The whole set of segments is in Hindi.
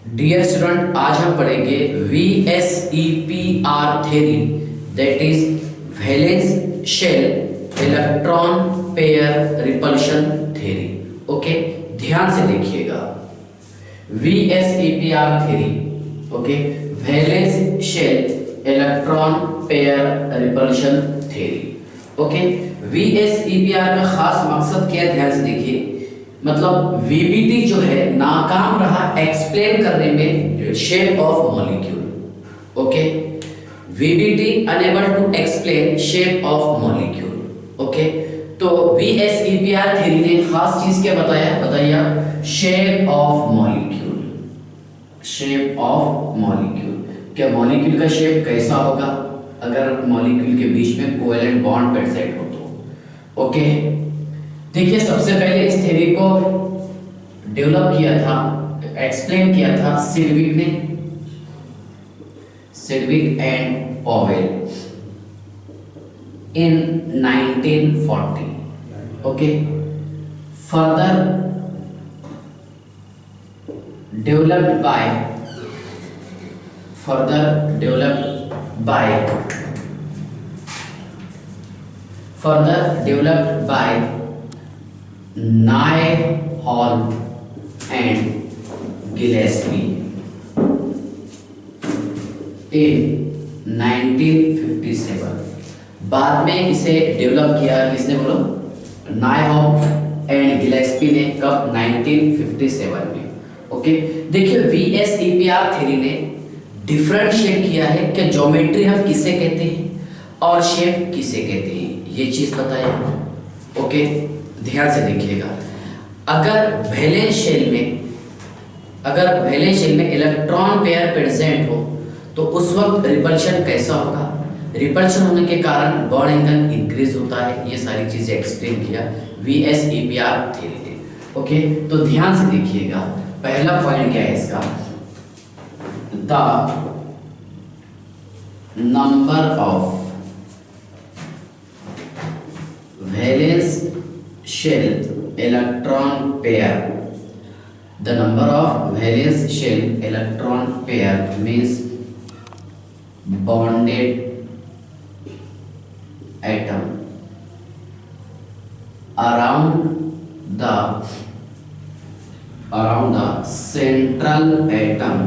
डियर स्टूडेंट, आज हम पढ़ेंगे VSEPR theory, that is valence shell electron pair repulsion theory. Okay, ध्यान से देखिएगा। VSEPR theory, okay, valence shell electron pair repulsion theory. Okay, VSEPR का खास मकसद क्या है, ध्यान से देखिए। मतलब VBT जो है नाकाम रहा एक्सप्लेन करने में shape of molecule. Okay, VBT unable to explain shape of molecule. Okay, तो VSEPR थ्योरी ने खास चीज क्या बताया, बताइए shape of molecule. Shape of molecule, क्या मॉलिक्यूल का शेप कैसा होगा अगर मॉलिक्यूल के बीच में कोवेलेंट बॉन्ड प्रेजेंट हो तो। ओके, देखिए सबसे पहले इस थ्योरी को डेवलप किया था, एक्सप्लेन किया था सिडविक ने, Sidgwick and Powell in 1940। Okay, further developed by नाय हॉल एंड गिलेस्पी in 1957। बाद में इसे डेवलप किया किसने, बोलो, नाय हॉल एंड गिलेस्पी ने। कब? 1957 में। ओके, देखिए VSEPR थ्योरी ने डिफरेंशिएट किया है कि ज्योमेट्री हम किसे कहते हैं और शेप किसे कहते हैं, ये चीज बताया। ओके, ध्यान से देखिएगा। अगर वैलेंस शेल में इलेक्ट्रॉन पेयर प्रेजेंट हो तो उस वक्त रिपल्शन कैसा होगा, रिपल्शन होने के कारण बॉन्ड एंगल इंक्रीज होता है। ये सारी चीजें एक्सप्लेन किया VSEPR थ्योरी ने। ओके, तो ध्यान से देखिएगा। पहला पॉइंट क्या है इसका, the number of valence shell electron pair, the number of valence shell electron pair means bonded atom around the central atom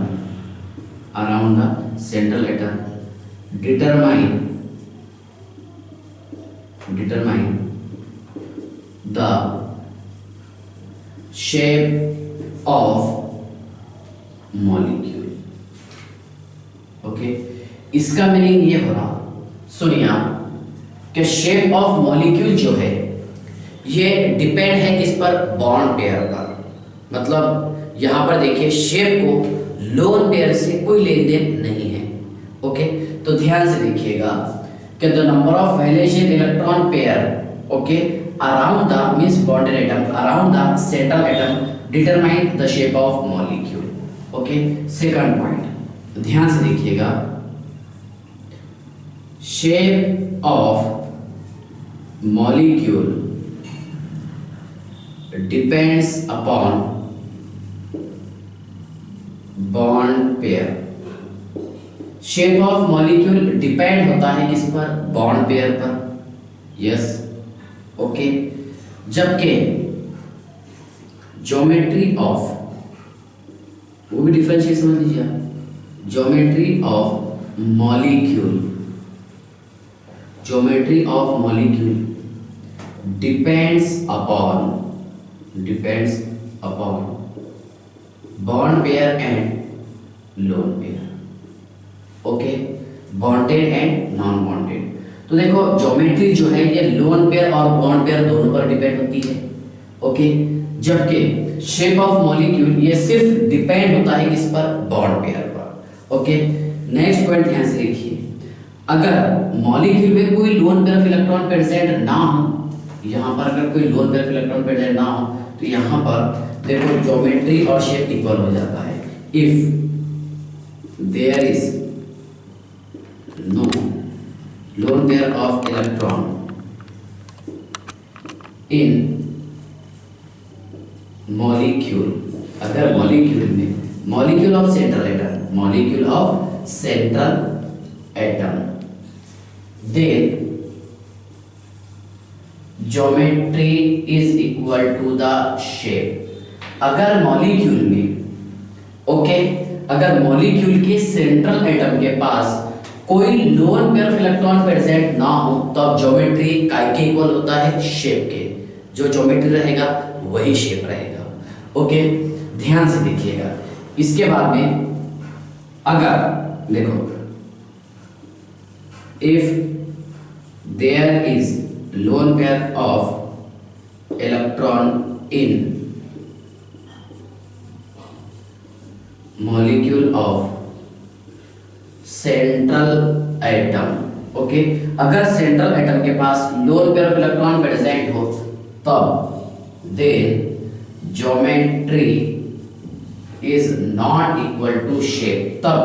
determine the shape of molecule. Okay, इसका मीनिंग ये हो रहा, सुनिए आप, कि शेप ऑफ मॉलिक्यूल जो है ये डिपेंड है किस पर, बॉन्ड पेयर पर। मतलब यहां पर देखिए शेप को लोन पेयर से कोई लेन देन नहीं है। ओके, तो ध्यान से देखिएगा कि the number of valence electron pair, okay, around the means bonded atom around the central atom determine the shape of molecule। okay, second point, ध्यान से देखिएगा। shape of molecule depends upon bond pair। shape of molecule depend होता है किस पर, bond pair पर। yes, ओके, जबकि ज्योमेट्री ऑफ, वो भी डिफरेंशिएट समझ लीजिए, geometry of molecule depends upon bond pair and loan pair. Okay, bonded and non bonded. तो देखो ज्योमेट्री जो है ये लोन पेयर और बॉन्ड पेयर दोनों पर डिपेंड होती है। ओके, जबकि शेप ऑफ मॉलिक्यूल ये सिर्फ डिपेंड होता है किस पर, बॉन्ड पेयर पर। ओके, नेक्स्ट पॉइंट ध्यान से देखिए। अगर मॉलिक्यूल में कोई lone pair of electron present ना हो, यहाँ पर अगर कोई lone pair of electron present ना हो तो यहाँ पर देखो ज्योमेट्री और शेप इक्वल हो जाता है। If there is no lone pair of electron in molecule, अगर मॉलिक्यूल में molecule of central atom, molecule of central atom, then geometry is equal to the shape. अगर मॉलिक्यूल में ओके अगर मॉलिक्यूल के सेंट्रल एटम के पास कोई lone pair of electron present ना हो तो अब ज्योमेट्री काय के इक्वल होता है, शेप के। जो ज्योमेट्री रहेगा वही शेप रहेगा। ओके ध्यान से देखिएगा। इसके बाद में अगर देखो if there is lone pair of electron in molecule of central atom, okay अगर सेंट्रल एटम के पास lone pair of electron present हो तब then geometry is not equal to shape, तब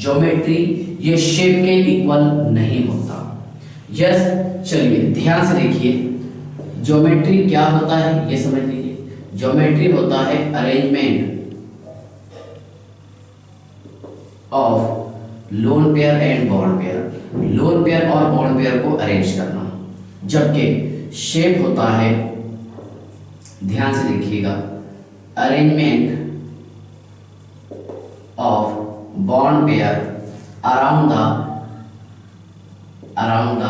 ज्योमेट्री ये शेप के इक्वल नहीं होता। यस चलिए ध्यान से देखिए, ज्योमेट्री क्या होता है ये समझ लीजिए। ज्योमेट्री होता है arrangement of lone pair and bond pair, lone pair और बॉन्ड पेयर को अरेंज करना। जबकि शेप होता है, ध्यान से देखिएगा, arrangement of bond pair around the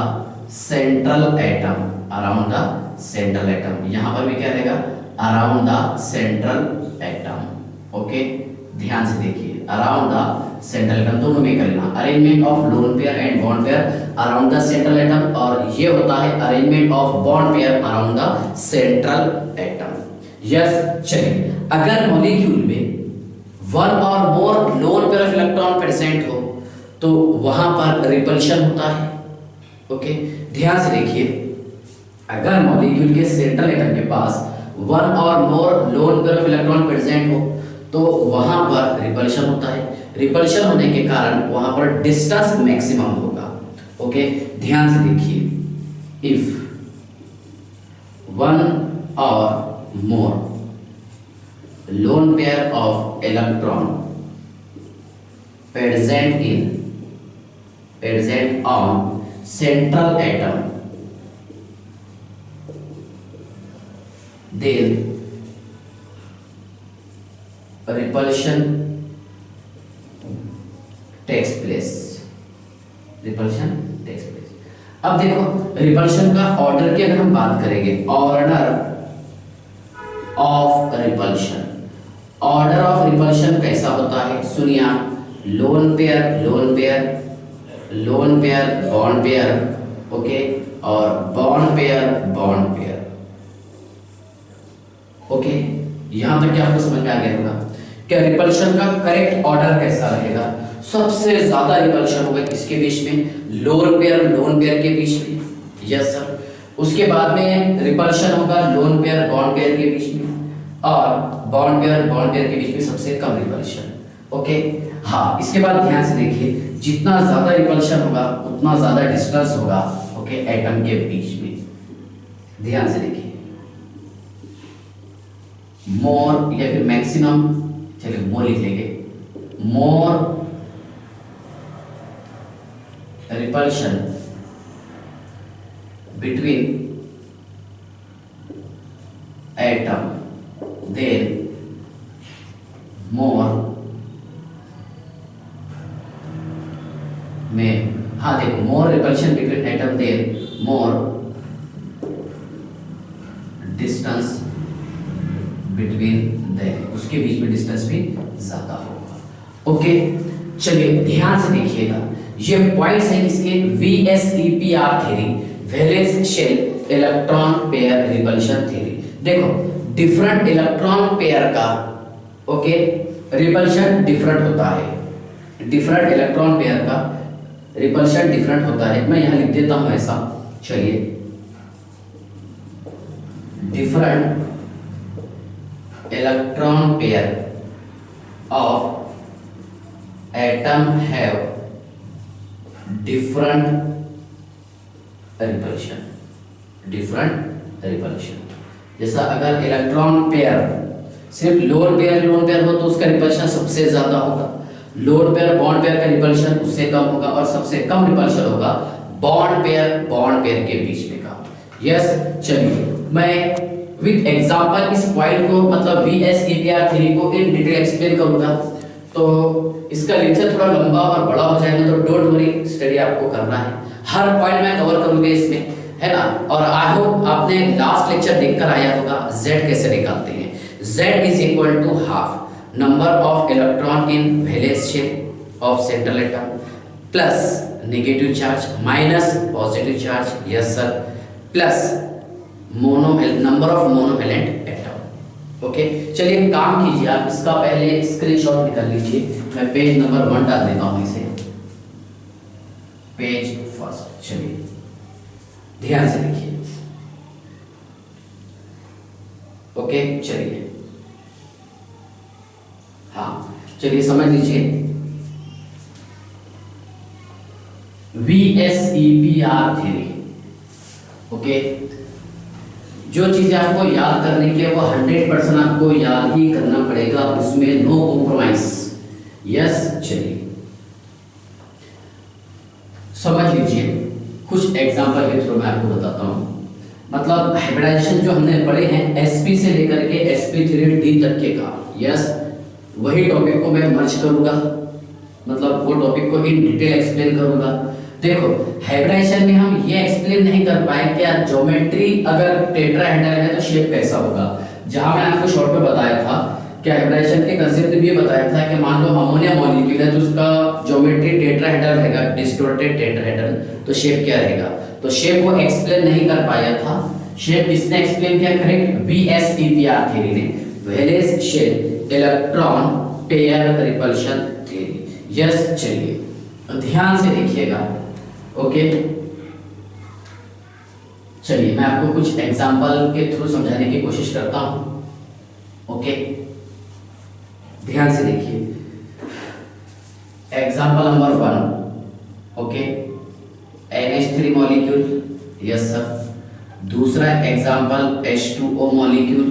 central atom, around the central atom. यहां पर भी क्या रहेगा, around the central atom. Okay ध्यान से देखिए, अराउंड द सेंट्रल एटम दोनों में कर लेना, arrangement of lone pair and bond pair around the central atom, और ये होता है arrangement of bond pair around the central atom. Yes चलिए, अगर मॉलिक्यूल में one or more lone pair of electron present हो तो वहां पर रिपल्शन होता है। ओके ध्यान से देखिए, अगर मॉलिक्यूल के सेंट्रल एटम के पास one or more lone pair of electron present हो तो वहां पर रिपल्शन होता है। रिपल्शन होने के कारण वहां पर डिस्टेंस मैक्सिमम होगा। ओके ध्यान से देखिए, if one or more lone pair of electron present on central atom, then repulsion takes place, repulsion takes place। अब देखो रिपल्शन का ऑर्डर की अगर हम बात करेंगे, order of repulsion, order of repulsion कैसा होता है सुनिए आप, lone pair lone pair, lone pair bond pair, okay, और bond pair bond pair. Okay यहां तक क्या आपको समझ में आ गया होगा कि रिपल्शन का करेक्ट ऑर्डर कैसा रहेगा। सबसे ज्यादा रिपल्शन होगा किसके बीच में, लोन पेयर के बीच में। Yes sir. उसके बाद में रिपल्शन होगा लोन पेयर बॉन्ड पेयर के बीच में, और बॉन्ड पेयर के बीच में सबसे कम रिपल्शन। ओके हाँ, इसके बाद ध्यान से देखिए, जितना ज्यादा रिपल्शन होगा उतना ज्यादा डिस्टेंस होगा ओके एटम के बीच में। ध्यान से देखिए, मोर या फिर मैक्सिमम, चलिए मोर लिख लेंगे, more repulsion between atom then more में, हाँ देखो, more repulsion between atom then more distance between them, उसके बीच में डिस्टेंस भी ज्यादा होगा। ओके चलिए ध्यान से देखिएगा, ये पॉइंट्स हैं किसके, VSEPR theory, valence shell electron pair repulsion theory. देखो डिफरेंट इलेक्ट्रॉन पेयर का ओके रिपल्शन डिफरेंट होता है, डिफरेंट इलेक्ट्रॉन पेयर का रिपल्शन डिफरेंट होता है। मैं यहां लिख देता हूं ऐसा, चलिए, different electron pair of atom have different repulsion, different repulsion. जैसा अगर इलेक्ट्रॉन पेयर सिर्फ लोन पेयर हो तो उसका रिपल्शन सबसे ज्यादा होगा, लोन पेयर बॉन्ड पेयर का रिपल्शन उससे कम होगा, और सबसे कम रिपल्शन होगा बॉन्ड पेयर के बीच में का। यस, चलिए मैं विद एग्जांपल इस पॉइंट को मतलब VSEPR थ्योरी को इन डिटेल एक्सप्लेन करूंगा, तो इसका लेक्चर थोड़ा लंबा और बड़ा हो जाएगा, तो डोंट वरी, स्टडी आपको करना है, हर पॉइंट मैं कवर करूंगा इसमें, है ना। और आई होप आपने लास्ट लेक्चर देखकर आया होगा Z कैसे निकालते हैं। Z is equal to half number of electron in valence shell of central atom plus negative charge minus positive charge, yes sir, plus number of monovalent atom. Okay, चलिए काम कीजिए आप, इसका पहले स्क्रीनशॉट निकाल लीजिए, मैं पेज नंबर 1 डाल देता हूं इसे, पेज फर्स्ट। चलिए ध्यान से देखिए। ओके, चलिए, हाँ चलिए समझ लीजिए, VSEPR थ्योरी। ओके, जो चीजें आपको याद करने के वो 100% आपको याद ही करना पड़ेगा, उसमें नो कॉम्प्रोमाइज। यस, चलिए समझ लीजिए, कुछ एग्जांपल के थ्रू मैं आपको बताता हूँ। मतलब हाइब्रिडाइजेशन जो हमने पढ़े हैं sp से लेकर के sp3d तक के का, यस, वही टॉपिक को मैं मर्ज करूंगा, मतलब वो टॉपिक को इन डिटेल एक्सप्लेन करूंगा। देखो, हाइब्रिडाइजेशन में हम ये एक्सप्लेन नहीं कर पाए क्या ज्योमेट्री अगर टेट्राहेड्रल है तो शेप कैसा होगा, जहां मैं आपको शॉर्ट में बताया था कि हाइब्रिडाइजेशन के कांसेप्ट भी बताया था कि मान लो अमोनिया मॉलिक्यूल है तो उसका ज्योमेट्री टेट्राहेड्रल रहेगा, डिस्टॉर्टेड टेट्राहेड्रल, तो शेप क्या रहेगा, तो शेप वो एक्सप्लेन नहीं कर पाया था। शेप किसने एक्सप्लेन किया, करेक्ट, VSEPR थ्योरी ने, valence shell electron pair repulsion theory. Yes, चलिए ध्यान से देखिएगा। ओके, चलिए मैं आपको कुछ एग्जांपल के थ्रू समझाने की कोशिश करता हूं। ओके, ध्यान से देखिए, example number 1। Okay, NH3 molecule, yes sir. दूसरा एग्जांपल H2O मॉलिक्यूल,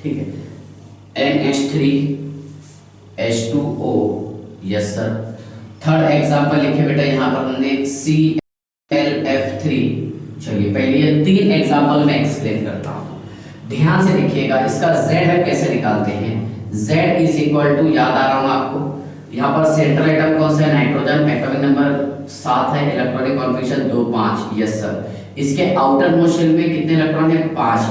ठीक है, NH3 H2O, yes sir. Third example लिखे बेटा यहाँ पर हमने ClF3। चलिए पहले ये 3 एग्जांपल मैं एक्सप्लेन करता हूँ, ध्यान से देखिएगा। इसका Z है कैसे निकालते हैं, Z इज इक्वल टू, याद आ रहा हूँ आपको, यहाँ पर सेंट्रल एटम कौन सा है, नाइट्रोजन, एटॉमिक नंबर 7 है, इलेक्ट्रॉनिक कॉन्फिगरेशन 2 5, यस सर। इसके आउटर मोस्ट शेल में कितने इलेक्ट्रॉन है, 5,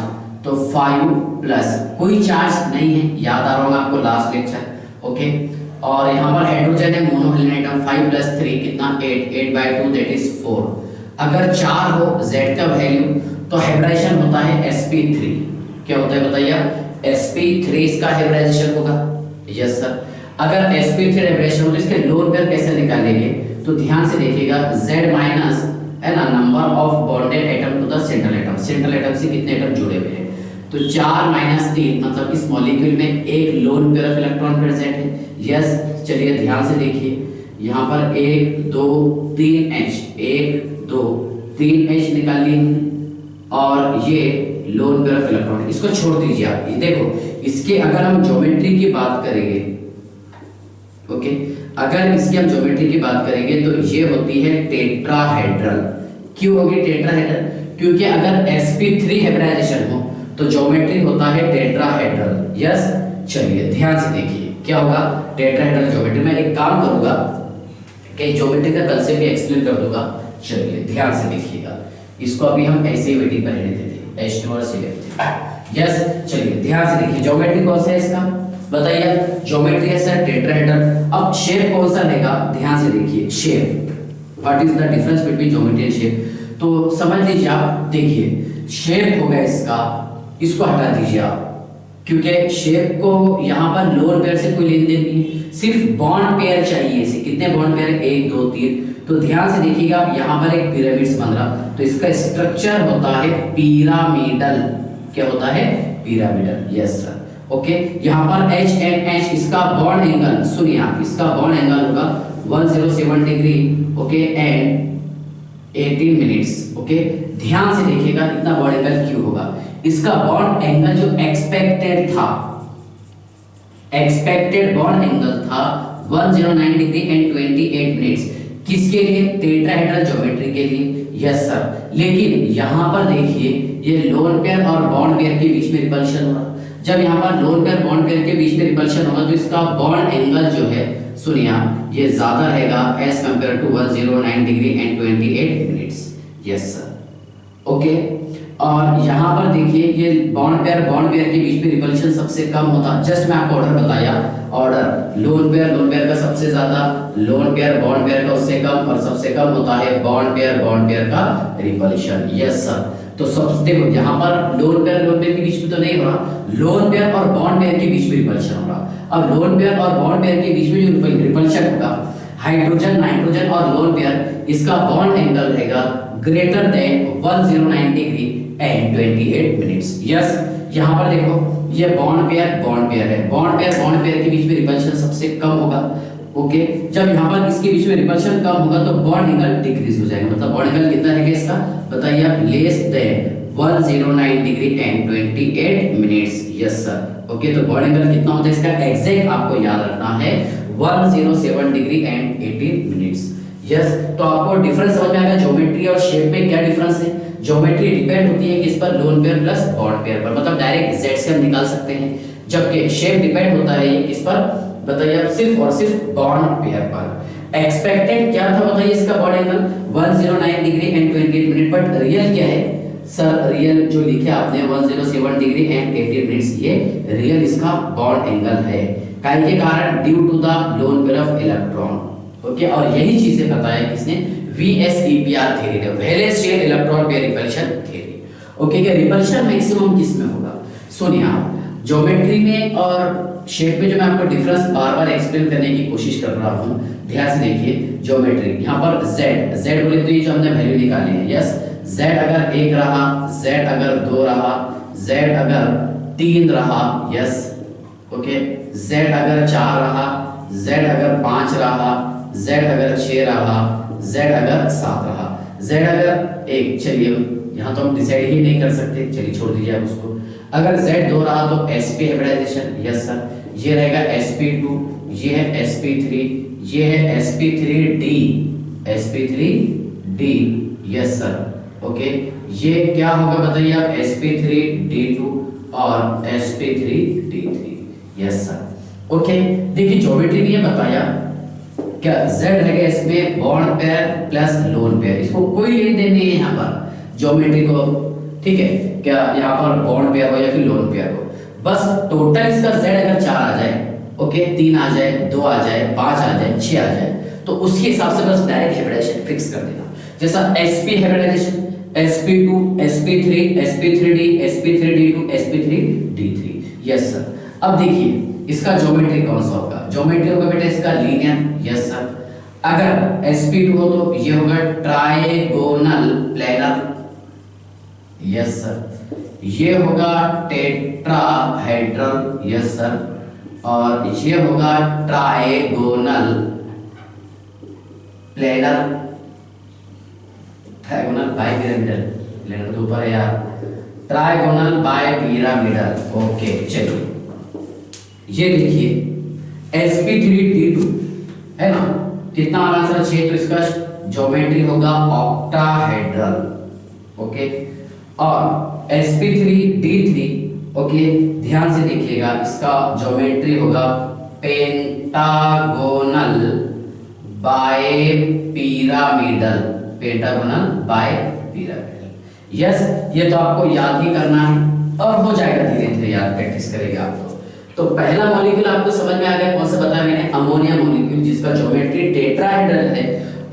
तो 5 प्लस कोई चार्ज नहीं है, याद आ रहा हूँ आपको लास्ट लेक्चर। ओके, और यहाँ पर हाइड्रोजन है, मोनोवैलेंट एटम, 5 प्लस 3 कितना, 8/2 दैट इज 4। अगर 4 हो Z का वैल्यू तो हाइब्रिडाइजेशन होता है sp3। क्या होता है बताइए, sp3 इसका हाइब्रिडाइजेशन होगा, यस सर। अगर sp3 हाइब्रिडाइजेशन हो तो इसके लोन पेयर कैसे निकालेंगे, तो ध्यान से देखिएगा, Z माइनस है ना number of bonded atom to the central atom, central atom से कितने एटम जुड़े हुए हैं, तो 4 माइनस 3 मतलब इस मॉलिक्यूल में एक lone pair of electron present है। यस, चलिए ध्यान से देखिए, यहाँ पर 1 2 3 H, 1 2 3 H निकाल लिए हमने, और ये लोन पेयर ऑफ इलेक्ट्रॉन, इसको छोड़ दीजिए आप। ये देखो, इसके अगर हम ज्योमेट्री की बात करेंगे, ओके, अगर इसकी हम ज्योमेट्री की बात करेंगे तो ये होती है टेट्राहेड्रल। क्यों होगी टेट्राहेड्रल, क्योंकि अगर sp3 हाइब्रिडाइजेशन हो तो ज्योमेट्री होता है टेट्राहेड्रल। यस, चलिए ध्यान से देखिए क्या होगा, टेट्राहेड्रल ज्योमेट्री। मैं एक काम करूंगा कि ज्योमेट्री का कांसेप्ट भी एक्सप्लेन कर दूंगा, चलिए ध्यान से देखिएगा। इसको अभी हम ऐसे ही वेटिंग पर रहने देते हैं, H2 और ClF3। यस, चलिए ध्यान से देखिए, ज्योमेट्री कौन सा है इसका बताइए, ज्योमेट्री है सर टेट्राहेड्रल। अब शेप कौन सा रहेगा, ध्यान से देखिए, shape, what is the difference between geometry and shape, तो समझ लीजिए आप, देखिए शेप होगा इसका, इसको हटा दीजिए आप, क्योंकि शेप को यहाँ पर लोअर पेयर से कोई लेन देन नहीं, सिर्फ बॉन्ड पेयर चाहिए इसे। कितने बॉन्ड पेयर, 1 2 3, तो ध्यान से देखिएगा आप, यहाँ पर एक पिरामिड्स बन रहा, तो इसका स्ट्रक्चर होता है पिरामिडल। क्या होता है, पिरामिडल, यस सर। ओके, यहाँ पर H and H, इसका बॉन्ड एंगल सुनिए आप, इसका बॉन्ड एंगल होगा 107 degree, okay, and 18 minutes. Okay, ध्यान से देखिएगा इतना बॉन्ड एंगल क्यों होगा, इसका बॉन्ड एंगल जो एक्सपेक्टेड था, एक्सपेक्टेड बॉन्ड एंगल था 109 डिग्री एंड 28 मिनट्स। किसके लिए? टेट्राहेड्रल ज्योमेट्री के लिए। Yes sir. लेकिन यहाँ पर देखिए ये लोन पेयर और बॉन्ड पेयर के बीच में रिपल्शन हो रहा। जब यहाँ पर लोन पेयर बॉन्ड पेयर के बीच में रिपल्शन होगा तो इसका बॉन्ड एंगल जो है सुनिए आप, ये ज्यादा रहेगा as compare to 109 degree and 28 minutes. Yes sir. Okay. और यहाँ पर देखिए ये बॉन्ड पेयर के बीच में रिपल्शन सबसे कम होता। जस्ट मैं आपको ऑर्डर बताया, ऑर्डर लोन पेयर का सबसे ज्यादा, लोन पेयर बॉन्ड पेयर का उससे कम, और सबसे कम होता है बॉन्ड पेयर का रिपल्शन। Yes sir. तो सब देखो यहाँ पर लोन पेयर के बीच में तो नहीं हो रहा, लोन पेयर और बॉन्ड पेयर के बीच में रिपल्शन हो रहा। अब लोन पेयर और बॉन्ड पेयर के बीच में जो रिपल्शन होगा, हाइड्रोजन नाइट्रोजन और लोन पेयर, इसका बॉन्ड एंगल रहेगा greater than 109 degree and 28 minutes. Yes. यहाँ पर देखो ये बॉन्ड पेयर है, बॉन्ड पेयर के बीच में रिपल्शन सबसे कम होगा। ओके। जब यहाँ पर इसके बीच में रिपल्शन कम होगा तो बॉन्ड एंगल डिक्रीज हो जाएगा। मतलब बॉन्ड एंगल कितना रहेगा इसका बताइए आप, less than 109 degree and 28 minutes. Yes sir. Okay. तो बॉन्ड एंगल कितना होता है इसका एग्जैक्ट आपको याद रखना है 107 डिग्री एंड 18 मिनट्स। यस। तो आपको डिफरेंस समझ में आ गया ज्योमेट्री और शेप में क्या डिफरेंस है। ज्योमेट्री डिपेंड होती है किस पर, lone pair plus bond pair पर, मतलब डायरेक्ट z से हम निकाल सकते हैं, जबकि शेप डिपेंड होता है ये किस पर बताइए आप, सिर्फ और सिर्फ बॉन्ड पेयर पर। एक्सपेक्टेड क्या था बताइए इसका bond angle 109 degree and 28 minute, but real क्या है सर, रियल जो लिखे आपने 107 डिग्री एंड 18 मिनट्स, ये रियल इसका बॉन्ड एंगल है। काहे के कारण? Due to the lone pair of electron. Okay. और यही चीजें बताया किसने, VSEPR थ्योरी ने, valence shell electron pair repulsion theory. Okay. क्या रिपल्शन मैक्सिमम किस में होगा? सुनिए आप, ज्योमेट्री में और शेप में जो मैं आपको डिफरेंस बार-बार एक्सप्लेन करने की कोशिश कर रहा हूं, ध्यान से देखिए। ज्योमेट्री यहाँ पर z बोले तो ये जो हमने वैल्यू निकाली है, यस, z अगर 1 रहा, z अगर 2 रहा, z अगर 3 रहा, यस, ओके, z अगर 4 रहा, z अगर 5 रहा, z अगर 6 रहा, z अगर 7 रहा, z अगर 1, चलिए यहाँ तो हम डिसाइड ही नहीं कर सकते, चलिए छोड़ दीजिए आप उसको। अगर z 2 रहा तो sp हाइब्रिडाइजेशन, यस सर, ये रहेगा sp2, ये है sp3, ये है sp3d, sp3d, yes sir, okay. ये क्या होगा बताइए आप, sp3d2 और sp3d3, यस सर, ओके। देखिए ज्योमेट्री में ये बताया क्या z रहेगा इसमें bond pair plus lone pair, इसको कोई लेन देन नहीं है यहाँ पर ज्योमेट्री को, ठीक है, क्या यहाँ पर बॉन्ड पेयर हो या फिर लोन पेयर हो, बस टोटल इसका z अगर 4 आ जाए, ओके, 3 आ जाए, 2 आ जाए, 5 आ जाए, 6 आ जाए, तो उसके हिसाब से बस डायरेक्ट हाइब्रिडाइजेशन फिक्स कर देना। जैसा sp hybridisation, sp2, sp3, sp3d, sp3d2, sp3d3, yes sir. अब देखिए इसका ज्योमेट्री कौन सा होगा, ज्योमेट्री होगा बेटा इसका लीनियर, यस सर। अगर sp2 हो तो ये होगा ट्राइगोनल प्लेनर, यस सर। ये होगा टेट्राहेड्रल, यस सर, और ये होगा trigonal planar, trigonal bipyramidal, planar तो ऊपर है यार, ट्राइगोनल बाइपिरामिडल, ओके। चलिए ये देखिए sp3d2 है ना, कितना आंसर 6, तो इसका ज्योमेट्री होगा ऑक्टाहेड्रल, ओके। और sp3d3, ओके, ध्यान से देखिएगा इसका ज्योमेट्री होगा pentagonal bipyramidal, pentagonal bipyramidal, yes. ये तो आपको याद ही करना है और हो जाएगा धीरे धीरे, याद प्रैक्टिस करेंगे आप तो पहला मॉलिक्यूल आपको समझ में आ गया, कौन सा बताया मैंने, अमोनिया मॉलिक्यूल, जिसका ज्योमेट्री टेट्राहेड्रल है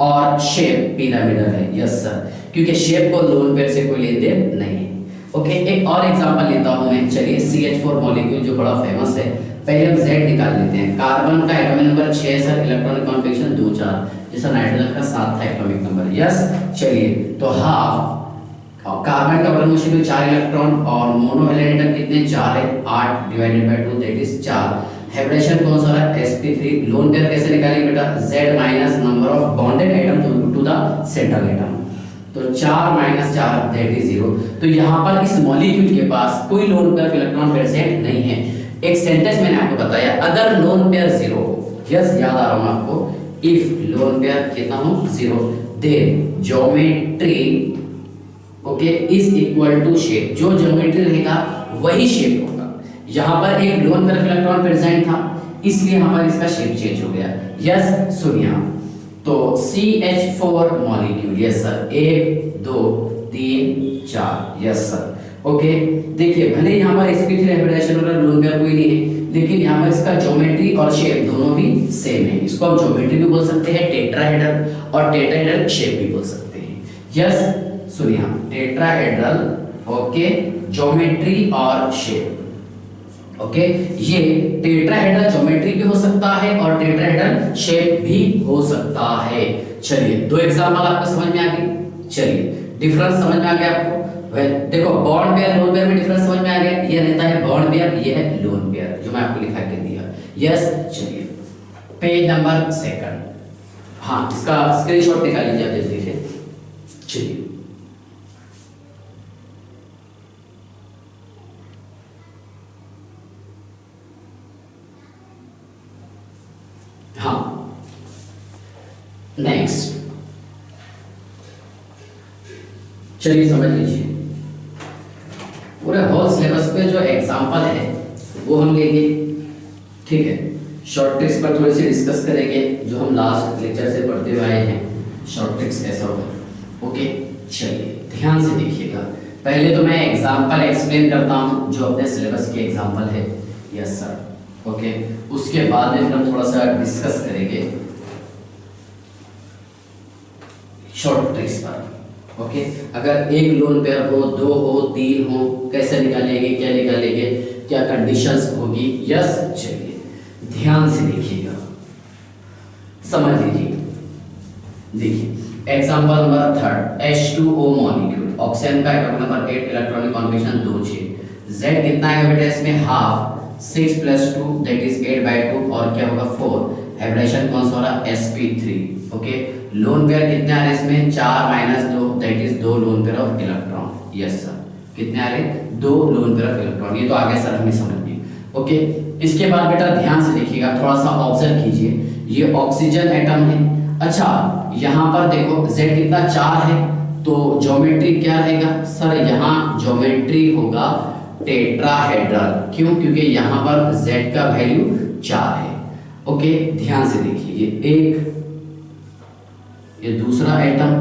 और शेप पिरामिडल है, यस सर, क्योंकि शेप को लोन पेयर से कोई लेन देन नहीं है, ओके। एक और एग्जांपल लेता हूं मैं, चलिए CH4 मॉलिक्यूल जो बड़ा फेमस है, पहले हम Z निकाल लेते हैं। कार्बन का atomic number 6 sir, electronic configuration 2 4, जैसा नाइट्रोजन का 7 था एटॉमिक नंबर, यस। चलिए तो हाफ कार्बन का ऑर्बिटल में 4 इलेक्ट्रॉन और मोनो वैलेंट एटम कितने, 4 है, 8 divided by 2 that is 4। Hybridization कौन सा है, sp3। लोन पेयर कैसे निकालेंगे बेटा, z minus number of bonded atom to the central atom, तो 4 माइनस 4 दैट इज 0। तो यहाँ पर इस मॉलिक्यूल के पास कोई लोन पेयर इलेक्ट्रॉन प्रेजेंट नहीं है, एक सेंटेंस मैंने आपको बताया, अगर लोन पेयर जीरो हो, यस याद आ रहा हूं आपको, इफ लोन पेयर कितना हो, zero, then geometry okay is equal to shape, जो ज्योमेट्री रहेगा वही शेप होगा। यहां पर एक लोन पेयर इलेक्ट्रॉन प्रेजेंट था, इसलिए यहां पर इसका शेप चेंज हो गया। यस सुनिए, तो CH4 molecule, yes sir, 1 2 3 4, yes sir, okay. देखिए भले यहाँ पर sp3 हाइब्रिडाइजेशन हो रहा है, लोन पेयर कोई नहीं है, लेकिन यहाँ पर इसका ज्योमेट्री और शेप दोनों भी सेम है। इसको हम ज्योमेट्री भी बोल सकते हैं, टेट्राहेड्रल, और टेट्राहेड्रल शेप भी बोल सकते हैं। यस सुनिए, टेट्राहेड्रल ओके, ज्योमेट्री और शेप ओके, ये टेट्राहेड्रल ज्योमेट्री भी हो सकता है और टेट्राहेड्रल शेप भी हो सकता है। चलिए दो एग्जांपल आपको समझ में आ गए, चलिए डिफरेंस समझ में आ गया आपको। देखो बॉन्ड पेयर लोन पेयर में डिफरेंस समझ में आ गया, ये रहता है बॉन्ड पेयर, ये है लोन पेयर, जो मैं आपको लिखा के दिया। यस चलिए पेज नंबर 2, हाँ इसका स्क्रीनशॉट निकाल लीजिए आप जल्दी से। चलिए हाँ नेक्स्ट, चलिए समझ लीजिए, पूरे होल सिलेबस पे जो एग्जांपल है वो हम लेंगे, ठीक है। शॉर्ट ट्रिक्स पर थोड़ी सी डिस्कस करेंगे, जो हम लास्ट लेक्चर से पढ़ते हुए आए हैं, शॉर्ट ट्रिक्स कैसा होगा, ओके। चलिए ध्यान से देखिएगा, पहले तो मैं एग्जांपल एक्सप्लेन करता हूं जो अपने सिलेबस के एग्जांपल है, यस सर, ओके। उसके बाद में हम थोड़ा सा डिस्कस करेंगे शॉर्ट ट्रिक्स पर, ओके। अगर एक लोन पेयर हो, 2 हो, 3 हो, कैसे निकालेंगे, क्या निकालेंगे, क्या कंडीशंस होगी। यस चलिए ध्यान से देखिएगा, समझ लीजिए। देखिए example number 3, H2O molecule, oxygen का atomic number 8, electronic configuration 2 6, Z कितना है बेटा इसमें, हाफ, 6 + 2 दैट इज 8/2, और क्या होगा 4, हाइब्रिडेशन कौन सा हो रहा, sp3, ओके। लोन पेयर कितने आ रहे इसमें, 4 - 2 that is 2 lone pair of electron, yes sir, कितने आ रहे, 2 लोन पेयर ऑफ इलेक्ट्रॉन, ये तो आगे सर हमें समझ में, ओके। इसके बाद बेटा ध्यान से देखिएगा, थोड़ा सा ऑब्जर्व कीजिए, ये ऑक्सीजन एटम है, अच्छा यहाँ पर देखो Z कितना 4 है, तो ज्योमेट्री क्या रहेगा सर, यहाँ ज्योमेट्री होगा टेट्राहेड्रल, क्यों, क्योंकि यहाँ पर Z का वैल्यू 4 है, ओके। ध्यान से देखिए, ये एक, ये दूसरा एटम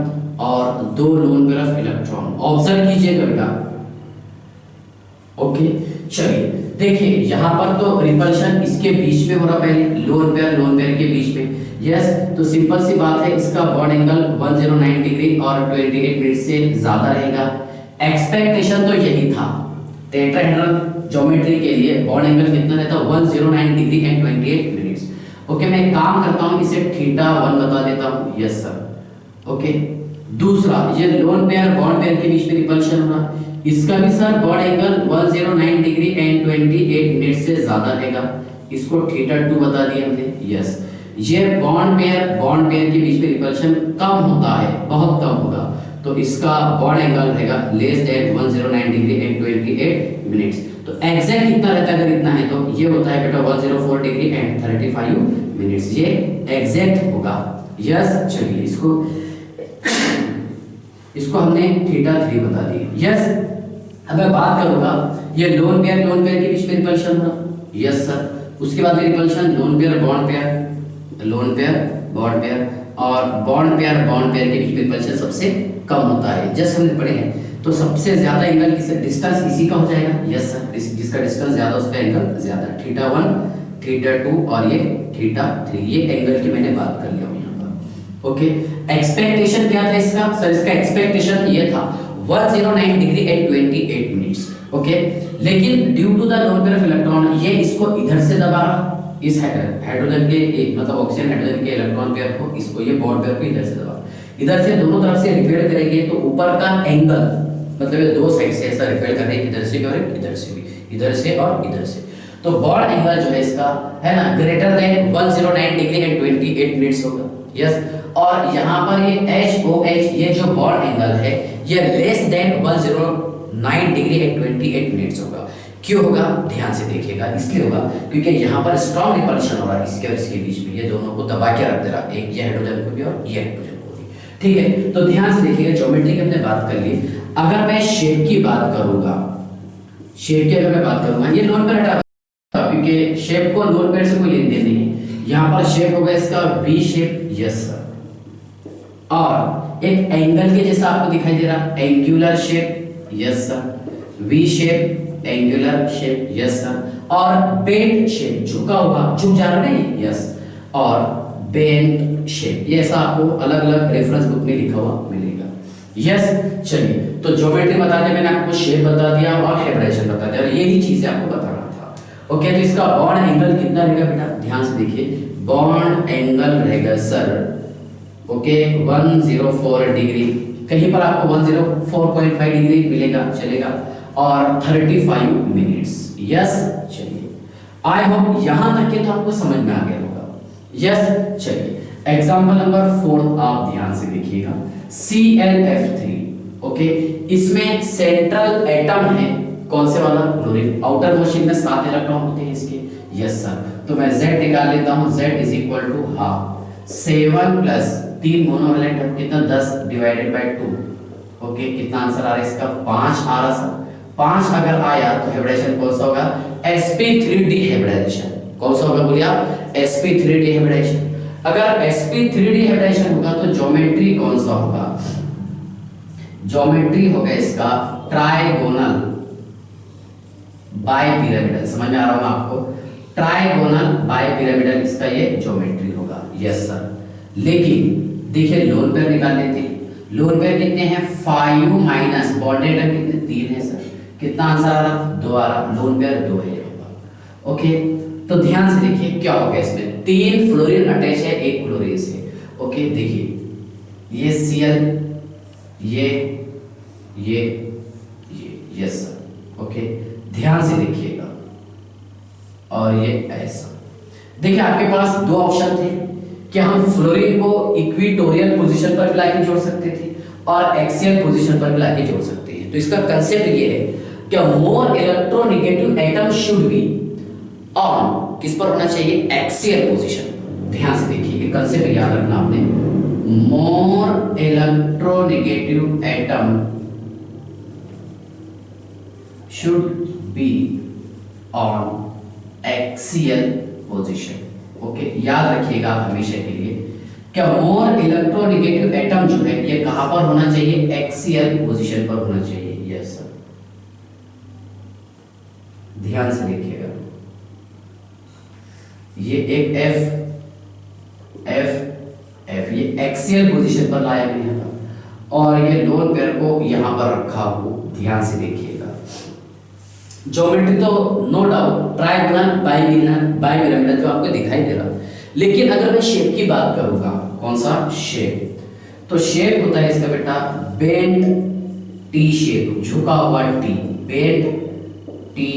और 2 lone pair of electron, observe कीजिएगा बेटा, ओके। चलिए देखिए यहाँ पर तो रिपल्शन इसके बीच में हो रहा, पहले लोन पेयर के बीच में, यस। तो सिंपल सी बात है, इसका बॉन्ड एंगल 109 डिग्री और 28 मिनट से ज्यादा रहेगा। एक्सपेक्टेशन तो यही था, टेट्राहेड्रल ज्योमेट्री के लिए बॉन्ड एंगल कितना रहता है, 109 डिग्री एंड 28 मिनट्स, ओके। मैं एक काम करता हूँ, इसे θ1 बता देता हूँ, यस सर, ओके। दूसरा ये लोन पेयर बॉन्ड पेयर के बीच में रिपल्शन हो रहा, इसका भी sir bond angle 109 degree and 28 minute से ज्यादा रहेगा, इसको θ2 बता दिया हमने, यस। ये बॉन्ड पेयर के बीच में रिपल्शन कम होता है, बहुत कम होगा, तो इसका बॉन्ड एंगल रहेगा less than 109 degree and 28 minutes. तो एग्जैक्ट कितना रहता है, अगर इतना है तो ये होता है बेटा 104 डिग्री एंड 35 मिनट्स, ये एग्जैक्ट होगा, यस। चलिए इसको हमने θ3 बता दिया, यस। अब मैं बात करूंगा, ये लोन पेयर के बीच में रिपल्शन हो रहा, यस सर। उसके बाद में repulsion loan pair bond pair और बॉन्ड पेयर के बीच में रिपल्शन सबसे कम होता है, जस्ट हमने पढ़े हैं। तो सबसे ज्यादा एंगल किससे, डिस्टेंस इसी का हो जाएगा, यस सर, जिसका डिस्टेंस ज्यादा उसका एंगल ज्यादा, θ1 θ2 और ये θ3, ये एंगल की मैंने बात कर लिया हूं यहाँ पर, ओके। एक्सपेक्टेशन क्या था इसका सर, इसका एक्सपेक्टेशन ये था 109 डिग्री एंड 28 मिनट्स, ओके। लेकिन due to the lone pair of electron, ये इसको इधर से दबा रहा, इस हाइड्रोजन के मतलब ऑक्सीजन हाइड्रोजन के इलेक्ट्रॉन पेयर को, इसको ये बॉन्ड पेयर को इधर से दबा, इधर से दोनों तरफ से रिपेल करेंगे, तो ऊपर का एंगल मतलब ये दो साइड से ऐसा रिपेल कर रहे हैं, इधर से भी और इधर से भी, इधर से और इधर से, तो बॉन्ड एंगल जो है इसका है ना greater than 109 degree and 28 minutes होगा, यस। और यहाँ पर ये HOH, ये जो बॉन्ड एंगल है ये less than 109 degree and 28 minutes होगा। क्यों होगा, ध्यान से देखिएगा। इसलिए होगा क्योंकि यहाँ पर स्ट्रॉन्ग रिपल्शन हो रहा है इसके और इसके बीच में, ये दोनों को दबा के रख दे रहा, एक ये हाइड्रोजन को भी और ये हाइड्रोजन को भी। ठीक है, तो ध्यान से देखिएगा, ज्योमेट्री की हमने बात कर ली। अगर मैं शेप की बात करूंगा, शेप की अगर मैं बात करूंगा, ये लोन पेयर हटा, क्योंकि शेप को लोन पेयर से कोई लेन देन नहीं है। यहाँ पर शेप होगा इसका वी शेप, यस सर, और एक एंगल के जैसा आपको दिखाई दे रहा, angular shape, yes sir, V shape, angular shape, yes sir, और बेंट शेप, झुका हुआ, झुक जा रहा नहीं, यस, और बेंट शेप, ये ऐसा आपको अलग अलग रेफरेंस बुक में लिखा हुआ मिलेगा, यस। चलिए, तो ज्योमेट्री बता दिया मैंने आपको, शेप बता दिया और हाइब्रिडाइजेशन बता दिया, और यही चीजें आपको बताना था। ओके, तो इसका बॉन्ड एंगल कितना रहेगा बेटा, ध्यान से देखिए, बॉन्ड एंगल रहेगा सर, ओके, 104 डिग्री, कहीं पर आपको 104.5 डिग्री मिलेगा, चलेगा, और 35 मिनट्स, यस। चलिए, आई होप यहां तक के तो आपको समझ में आ गया होगा, यस। चलिए, एग्जांपल नंबर 4 आप ध्यान से देखिएगा, ClF3, ओके, इसमें सेंट्रल एटम है कौन से वाला, क्लोरीन, आउटर मोस्ट में 7 इलेक्ट्रॉन होते हैं इसके, यस सर। तो मैं Z निकाल लेता हूं, Z is equal to half 7 plus 3 monovalent है कितना, 10 डिवाइडेड बाय 2, ओके, कितना आंसर आ रहा है इसका, 5 आ रहा सर। 5 अगर आया तो हाइब्रिडाइजेशन कौन सा होगा, sp3d हाइब्रिडाइजेशन, कौन सा होगा बोलिए आप, sp3d हाइब्रिडाइजेशन। अगर sp3d हाइब्रिडाइजेशन होगा तो ज्योमेट्री कौन सा होगा, ज्योमेट्री होगा इसका ट्राइगोनल बाय पिरामिडल, समझ में आ रहा होगा आपको, ट्राइगोनल बाय पिरामिडल इसका ये ज्योमेट्री होगा, यस सर। लेकिन देखिए लोन पेयर निकाल लेते हैं, लोन पेयर कितने हैं, 5 माइनस बॉन्डेड एटम कितने, 3 है सर, कितना आंसर आ रहा, 2 आ रहा, लोन पेयर 2 है होगा। ओके, तो ध्यान से देखिए क्या होगा इसमें, 3 फ्लोरीन अटैच है 1 क्लोरीन से, ओके, देखिए ये Cl, ये यस सर, ओके, ध्यान से देखिएगा, और ये ऐसा, देखिए आपके पास 2 ऑप्शन थे कि हम फ्लोरीन को इक्विटोरियल पोजीशन पर भी लाके जोड़ सकते थे और एक्सियल पोजीशन पर भी लाके जोड़ सकते हैं। तो इसका कंसेप्ट ये है कि more electronegative atom should be on, किस पर होना चाहिए, एक्सियल पोजीशन। ध्यान से देखिए, कंसेप्ट याद रखना आपने, more electronegative atom should be on axial position, okay, याद रखिएगा हमेशा के लिए क्या मोर इलेक्ट्रोनेगेटिव एटम जो है ये कहां पर होना चाहिए, एक्सियल पोजीशन पर होना चाहिए, यस सर। ध्यान से देखिएगा, ये एक F ये एक्सियल पोजीशन पर लाया गया था, और ये लोन पेयर को यहां पर रखा हो, ध्यान से देखिएगा। ज्योमेट्री तो नो डाउट ट्राइगोनल बाइपिरामिडल जो आपको दिखाई दे रहा, लेकिन अगर मैं शेप की बात करूंगा, कौन सा शेप, तो शेप होता है इसका बेटा बेंट टी शेप, झुका हुआ टी, बेंट टी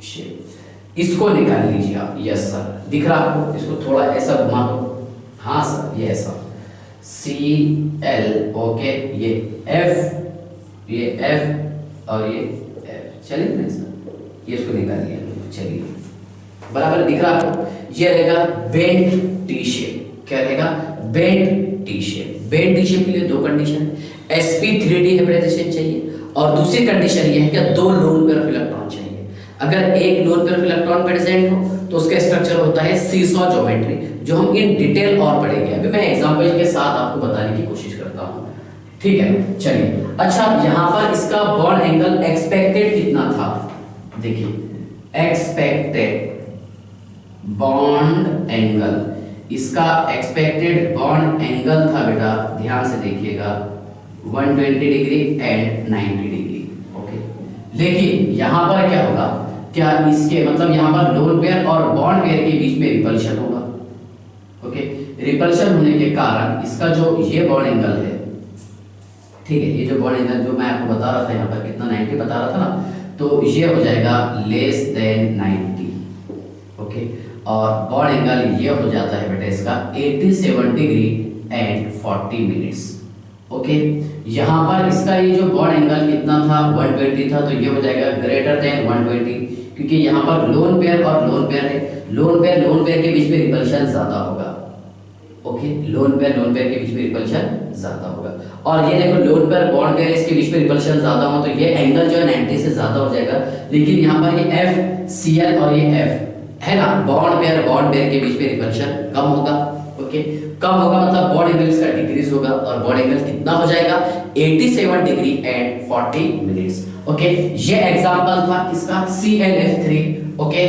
शेप, इसको निकाल लीजिए आप, यस सर, दिख रहा आपको, इसको थोड़ा ऐसा घुमा दो, हाँ सर, ये ऐसा Cl, ओके, ये F और ये F, चलिए ना सर, ये इसको निकाल लिया, चलिए बराबर दिख रहा आपको, ये रहेगा बेंट टी शेप, क्या रहेगा, bent T shape. Bent T shape के लिए 2 कंडीशन है, sp3d हाइब्रिडाइजेशन चाहिए, और दूसरी कंडीशन ये है कि 2 लोन पेयर ऑफ इलेक्ट्रॉन चाहिए। अगर एक lone pair of electron present हो तो उसका स्ट्रक्चर होता है सीसॉ ज्योमेट्री, जो हम इन डिटेल और पढ़ेंगे, अभी मैं एग्जांपल के साथ आपको बताने की कोशिश करता हूं, ठीक है। चलिए, अच्छा, यहां पर इसका बॉन्ड एंगल एक्सपेक्टेड कितना था, देखिए एक्सपेक्टेड बॉन्ड एंगल, इसका एक्सपेक्टेड बॉन्ड एंगल था बेटा, ध्यान से देखिएगा, 120 डिग्री एंड 90 डिग्री, ओके। लेकिन यहां पर क्या होगा, क्या इसके मतलब यहां पर लोन पेयर और बॉन्ड पेयर के बीच में रिपल्शन होगा, ओके। रिपल्शन होने के कारण इसका जो ये बॉन्ड एंगल है, ठीक है, ये जो बॉन्ड एंगल जो मैं आपको बता रहा था यहाँ पर कितना 90 बता रहा था ना, तो ये हो जाएगा लेस देन 90, ओके, और बॉन्ड एंगल ये हो जाता है बेटा इसका 87 डिग्री एंड 40 मिनट्स, ओके, यहाँ पर इसका ये जो बॉन्ड एंगल कितना था 120 था, तो ये हो जाएगा ग्रेटर देन 120, क्योंकि यहाँ पर लोन पेयर और लोन पेयर है, लोन पेयर के बीच में रिपल्शन ज्यादा होगा। ओके, लोन पेयर के बीच में रिपल्शन ज्यादा होगा। और ये देखो लोन पेयर बॉन्ड पेयर इसके बीच में रिपल्शन ज्यादा हो तो ये एंगल जो है 90 से ज्यादा हो जाएगा। लेकिन यहाँ पर ये एफ सी एल और ये एफ है ना, बॉन्ड पेयर के बीच में रिपल्शन कम होगा। ओके, कम होगा मतलब बॉन्ड एंगल इसका डिक्रीज होगा, और बॉन्ड एंगल कितना हो जाएगा 87 डिग्री एंड 40 मिनट्स। ओके, ये एग्जांपल था इसका ClF3। ओके,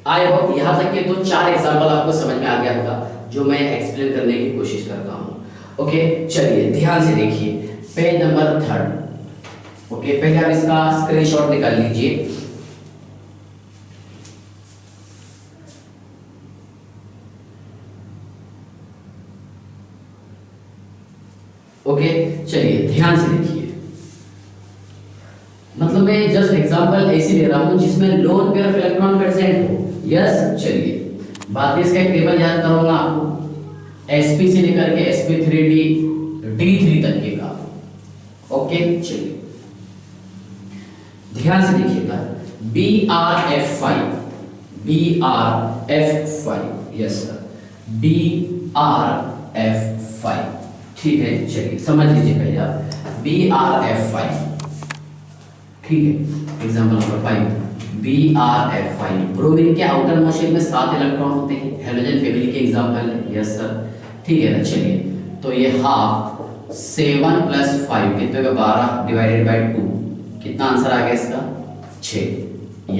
आई होप यहां तक के तो 4 एग्जांपल आपको समझ में आ गया होगा जो मैं एक्सप्लेन करने की कोशिश करता हूं। ओके, चलिए ध्यान से देखिए पेज नंबर 3। ओके, पहले आप इसका स्क्रीनशॉट निकाल लीजिए। ओके, चलिए ध्यान से देखिए, मतलब मैं जस्ट एग्जांपल ऐसे ले रहा हूं जिसमें loan pair of electron present हो। यस, चलिए बाद में इसका एक टेबल याद करूंगा आपको, sp से लेकर के sp3d d3 तक के का। ओके, चलिए ध्यान से देखिएगा, BrF5 यस सर, BrF5 ठीक है। चलिए समझ लीजिए पहले आप BrF5, ठीक है। एग्जांपल नंबर 5, BrF5 ब्रोमीन के आउटर मोस्ट शेल में 7 इलेक्ट्रॉन होते हैं, हेलोजन फैमिली के एग्जांपल है। यस सर, ठीक है ना। चलिए तो ये हाफ 7 + 5 कितने का 12 डिवाइडेड बाय 2, कितना आंसर आ गया इसका 6।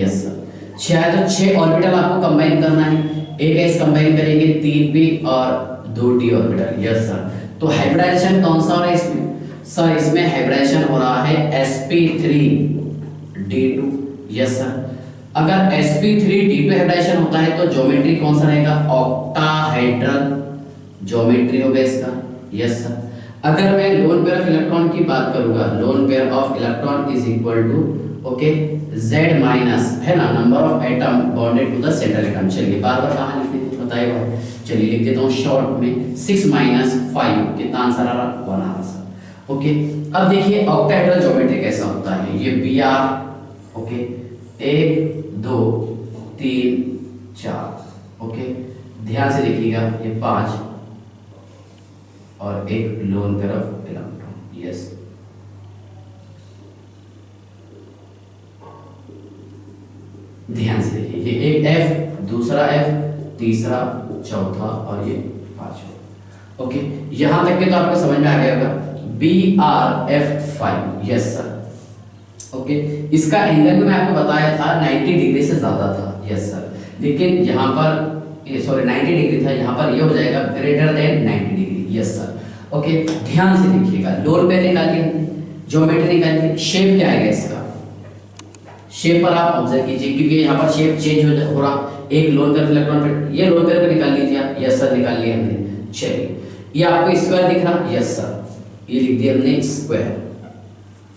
यस सर, 6 है तो 6 ऑर्बिटल आपको कंबाइन करना है। एक एस कंबाइन करेंगे 3p और 2d ऑर्बिटल। यस सर, तो हाइब्रिडाइजेशन कौन सा हो रहा है इसमें सर? इसमें हाइब्रिडाइजेशन हो रहा है sp3d2। यस सर, अगर sp3d2 हाइब्रिडाइजेशन होता है तो ज्योमेट्री कौन सा रहेगा? ऑक्टाहेड्रल ज्योमेट्री होगा इसका। यस सर, अगर मैं लोन पेयर ऑफ इलेक्ट्रॉन की बात करूंगा, lone pair of electron is equal to okay z minus है ना number of atom bonded to the central atom. चलिए बार बार कहां लिखते हैं बताइए भाई, चलिए लिख देता हूं शॉर्ट में 6 - 5 कितना आंसर आ रहा? 1 आ रहा सर। ओके, अब देखिए ऑक्टाहेड्रल ज्योमेट्री कैसा होता है। ये Br ओके 1 2 3 4 ओके, ध्यान से देखिएगा ये 5 और एक lone pair of electron. Yes, ध्यान से देखिए ये एक F, दूसरा F, तीसरा, चौथा और ये 5वां। ओके, यहां तक के तो आपको समझ में आ गया होगा BrF5। यस सर, ओके, इसका एंगल भी मैं आपको बताया था 90 डिग्री से ज्यादा था। यस सर, लेकिन यहां पर ये सॉरी 90 डिग्री था, यहां पर ये हो जाएगा greater than 90 degree. Yes sir, okay, ध्यान से देखिएगा लोन पेयर निकालिए, ज्योमेट्री निकालिए, शेप क्या आएगा इसका? शेप पर आप ऑब्जर्व कीजिए क्योंकि यहाँ पर शेप चेंज हो रहा। एक लोन पेयर इलेक्ट्रॉन पे ये लोन पेयर को निकाल लीजिए आप। यस सर, निकाल लिया हमने। चलिए ये आपको स्क्वायर दिख रहा? यस सर, ये लिख दिया हमने स्क्वायर।